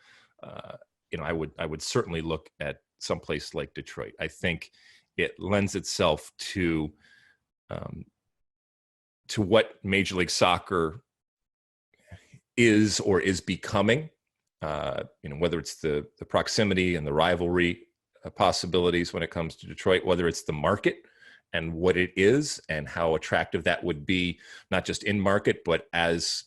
I would certainly look at some place like Detroit. I think it lends itself to what Major League Soccer is or is becoming. Whether it's the proximity and the rivalry possibilities when it comes to Detroit, whether it's the market and what it is and how attractive that would be, not just in market, but as,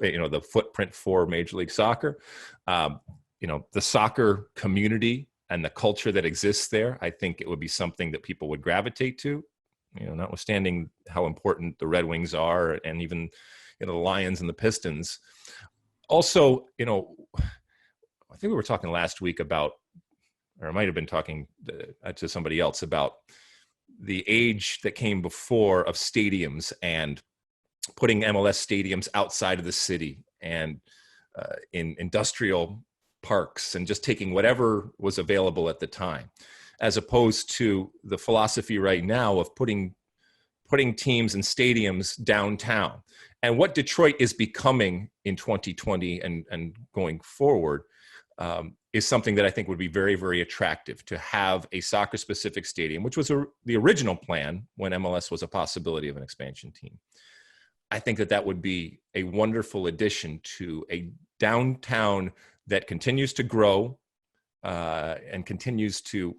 the footprint for Major League Soccer, the soccer community and the culture that exists there. I think it would be something that people would gravitate to. notwithstanding how important the Red Wings are, and even the Lions and the Pistons. Also, I think we were talking last week about, or I might have been talking to somebody else about the age that came before of stadiums and putting MLS stadiums outside of the city and in industrial parks and just taking whatever was available at the time, as opposed to the philosophy right now of putting teams and stadiums downtown. And what Detroit is becoming in 2020 and going forward is something that I think would be very, very attractive, to have a soccer-specific stadium, which was the original plan when MLS was a possibility of an expansion team. I think that would be a wonderful addition to a downtown that continues to grow and continues to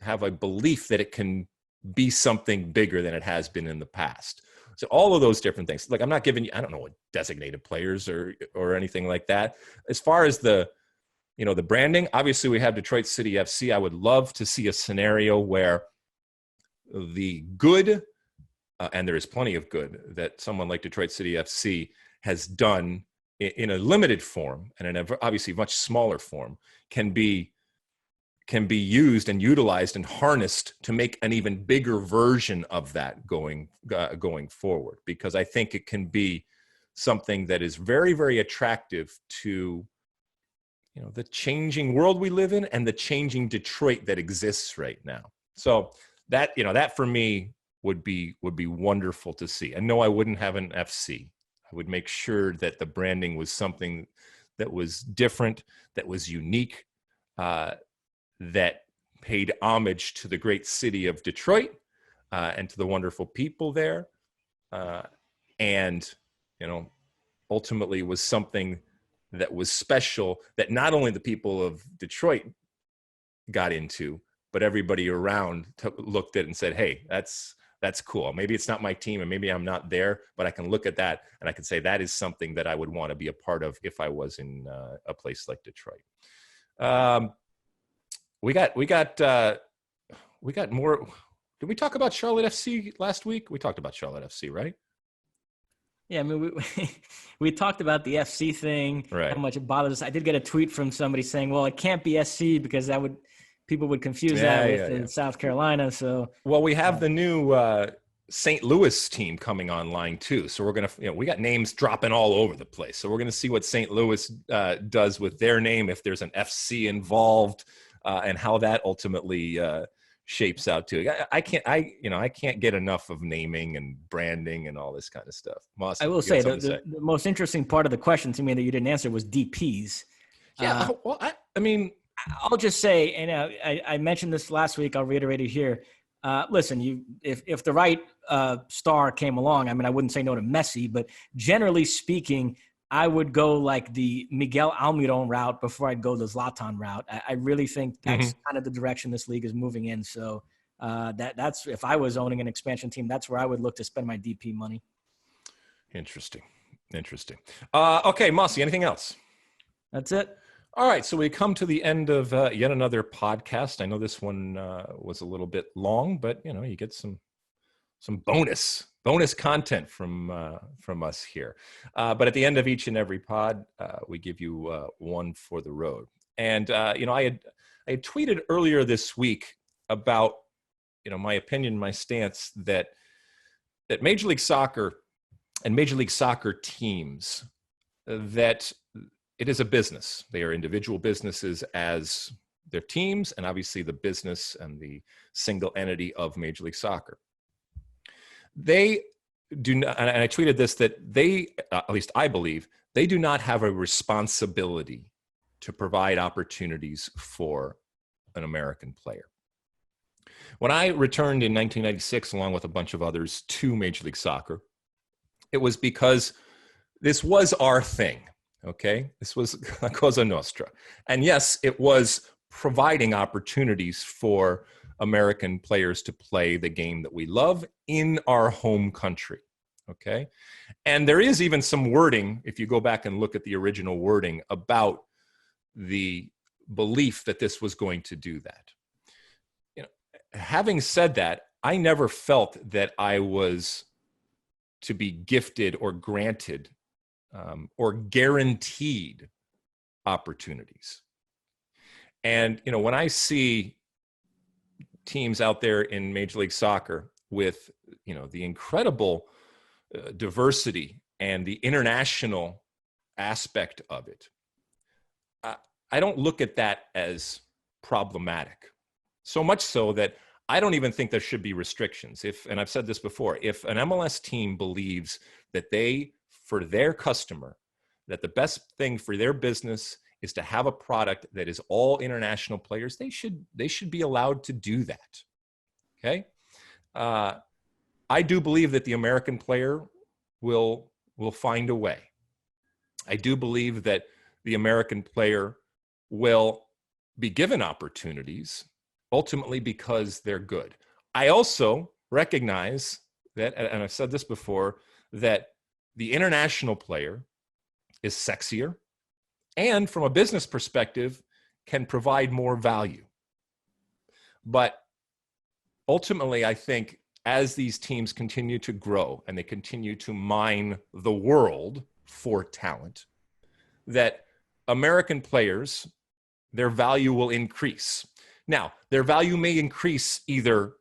have a belief that it can be something bigger than it has been in the past. So all of those different things. Like, I'm not giving you, I don't know what designated players or anything like that. As far as the branding, obviously we have Detroit City FC. I would love to see a scenario where the good, and there is plenty of good that someone like Detroit City FC has done in a limited form and in a obviously much smaller form, can be used and utilized and harnessed to make an even bigger version of that going forward, because I think it can be something that is very, very attractive to the changing world we live in and the changing Detroit that exists right now. So that for me would be wonderful to see. And no, I wouldn't have an FC. I would make sure that the branding was something that was different, that was unique, that paid homage to the great city of Detroit and to the wonderful people there, and ultimately was something that was special, that not only the people of Detroit got into, but everybody around looked at it and said, hey, that's cool. Maybe it's not my team and maybe I'm not there, but I can look at that and I can say that is something that I would want to be a part of if I was in a place like Detroit. We got more. Did we talk about Charlotte FC last week? We talked about Charlotte FC, right? Yeah, I mean, we talked about the FC thing, right, how much it bothers us. I did get a tweet from somebody saying, well, it can't be SC because people would confuse that with South Carolina. So, well, we have the new St. Louis team coming online too. So we're going to, we got names dropping all over the place. So we're going to see what St. Louis does with their name, if there's an FC involved, and how that ultimately shapes out too. I can't get enough of naming and branding and all this kind of stuff. Mosse, I will say the most interesting part of the question to me that you didn't answer was DPs. Yeah, well, I mean, I'll just say, and I mentioned this last week, I'll reiterate it here. Listen, if the right star came along, I mean, I wouldn't say no to Messi, but generally speaking, I would go like the Miguel Almiron route before I'd go the Zlatan route. I really think that's kind of the direction this league is moving in. So that's, if I was owning an expansion team, that's where I would look to spend my DP money. Interesting. Okay, Mosse, anything else? That's it. All right, so we come to the end of yet another podcast. I know this one was a little bit long, but you get some bonus content from us here. But at the end of each and every pod, we give you one for the road. And I had tweeted earlier this week about my opinion, my stance that Major League Soccer and Major League Soccer teams, that it is a business. They are individual businesses as their teams, and obviously the business and the single entity of Major League Soccer. They do not, and I tweeted this, that they, at least I believe, they do not have a responsibility to provide opportunities for an American player. When I returned in 1996, along with a bunch of others, to Major League Soccer, it was because this was our thing, okay? This was La Cosa Nostra. And yes, it was providing opportunities for American players to play the game that we love in our home country, okay? And there is even some wording, if you go back and look at the original wording, about the belief that this was going to do that. Having said that, I never felt that I was to be gifted or granted or guaranteed opportunities. And, when I see teams out there in Major League Soccer with, the incredible diversity and the international aspect of it, I don't look at that as problematic. So much so that I don't even think there should be restrictions. And I've said this before, if an MLS team believes that for their customer, that the best thing for their business is to have a product that is all international players, they should be allowed to do that. Okay. I do believe that the American player will find a way. I do believe that the American player will be given opportunities ultimately because they're good. I also recognize that, and I've said this before, that the international player is sexier and from a business perspective can provide more value. But ultimately, I think as these teams continue to grow and they continue to mine the world for talent, that American players, their value will increase. Now, their value may increase either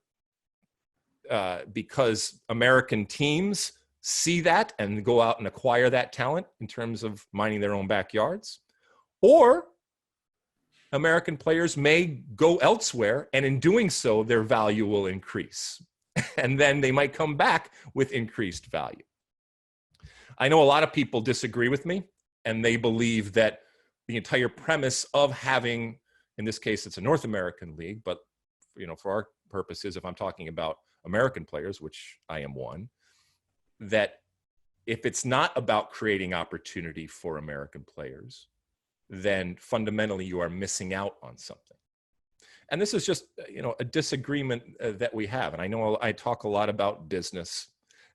because American teams see that and go out and acquire that talent in terms of mining their own backyards, or American players may go elsewhere, and in doing so, their value will increase. And then they might come back with increased value. I know a lot of people disagree with me, and they believe that the entire premise of having, in this case, it's a North American league, but for our purposes, if I'm talking about American players, which I am one, that if it's not about creating opportunity for American players, then fundamentally you are missing out on something. And this is just, a disagreement that we have. And I know I talk a lot about business,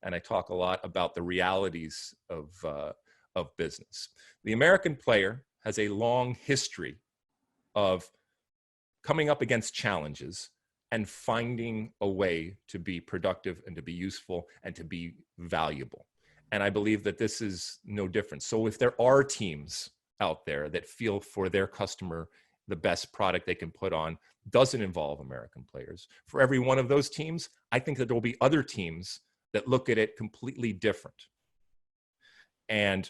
and I talk a lot about the realities of business. The American player has a long history of coming up against challenges and finding a way to be productive and to be useful and to be valuable. And I believe that this is no different. So if there are teams out there that feel for their customer the best product they can put on doesn't involve American players, for every one of those teams, I think that there will be other teams that look at it completely different. And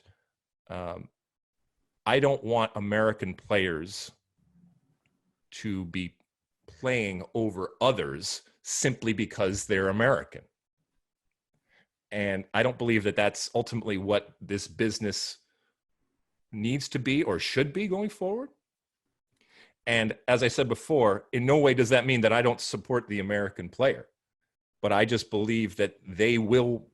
I don't want American players to be playing over others simply because they're American. And I don't believe that that's ultimately what this business needs to be or should be going forward. And as I said before, in no way does that mean that I don't support the American player, but I just believe that they will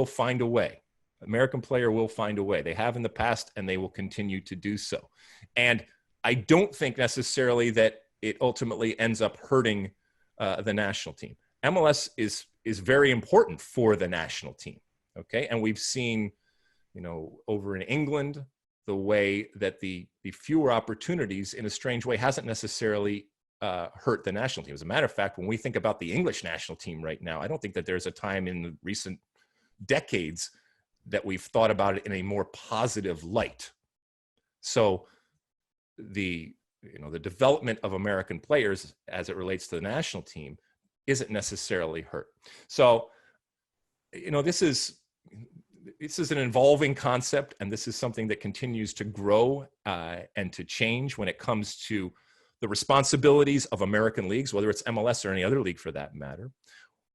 find a way. American player will find a way. They have in the past, and they will continue to do so. And I don't think necessarily that it ultimately ends up hurting the national team. MLS is very important for the national team. Okay. And we've seen, over in England, the way that the fewer opportunities in a strange way hasn't necessarily hurt the national team. As a matter of fact, when we think about the English national team right now, I don't think that there's a time in the recent decades that we've thought about it in a more positive light. So the development of American players as it relates to the national team isn't necessarily hurt. So, this is an evolving concept, and this is something that continues to grow and to change when it comes to the responsibilities of American leagues, whether it's MLS or any other league for that matter,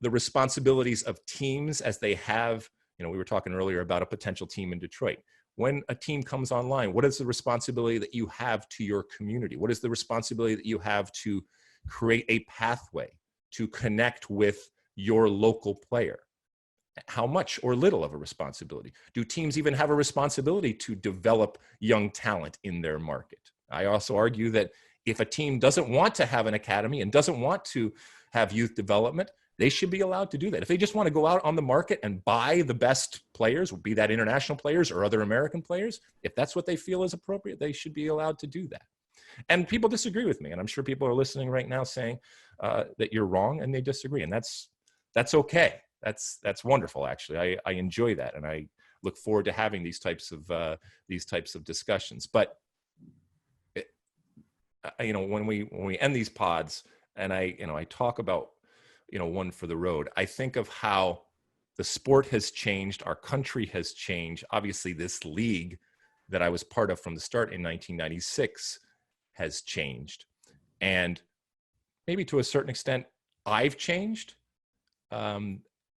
the responsibilities of teams as they have, we were talking earlier about a potential team in Detroit. When a team comes online, what is the responsibility that you have to your community? What is the responsibility that you have to create a pathway to connect with your local player? How much or little of a responsibility? Do teams even have a responsibility to develop young talent in their market? I also argue that if a team doesn't want to have an academy and doesn't want to have youth development, they should be allowed to do that. If they just want to go out on the market and buy the best players, be that international players or other American players, if that's what they feel is appropriate, they should be allowed to do that. And people disagree with me, and I'm sure people are listening right now saying that you're wrong, and they disagree. And that's that's okay. That's wonderful. Actually, I enjoy that, and I look forward to having these types of discussions. But when we end these pods, and I talk about one for the road, I think of how the sport has changed, our country has changed. Obviously, this league that I was part of from the start in 1996 has changed, and maybe to a certain extent, I've changed.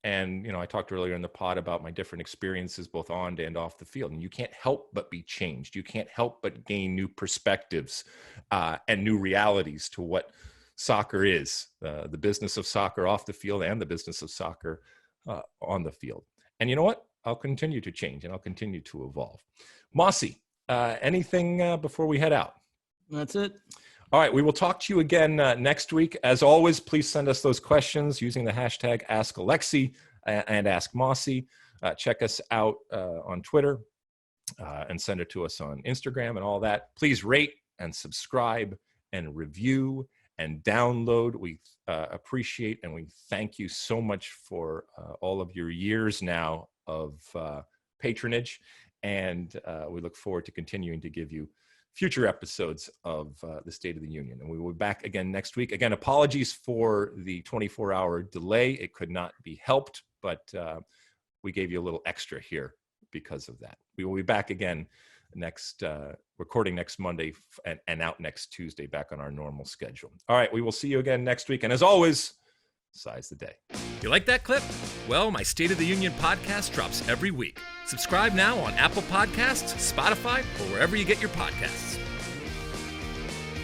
And I talked earlier in the pod about my different experiences both on and off the field, and you can't help but be changed. You can't help but gain new perspectives and new realities to what soccer is, the business of soccer off the field and the business of soccer on the field. And you know what? I'll continue to change and I'll continue to evolve. Mosse, anything before we head out? That's it. All right, we will talk to you again next week. As always, please send us those questions using the hashtag #AskAlexi and #AskMosse. Check us out on Twitter and send it to us on Instagram and all that. Please rate and subscribe and review and download. We appreciate and we thank you so much for all of your years now of patronage. And we look forward to continuing to give you future episodes of the State of the Union. And we will be back again next week. Again, apologies for the 24-hour delay. It could not be helped, but we gave you a little extra here because of that. We will be back again recording next Monday and out next Tuesday, back on our normal schedule. All right, we will see you again next week. And as always, size the day. You like that clip? Well, my State of the Union podcast drops every week. Subscribe now on Apple Podcasts, Spotify, or wherever you get your podcasts.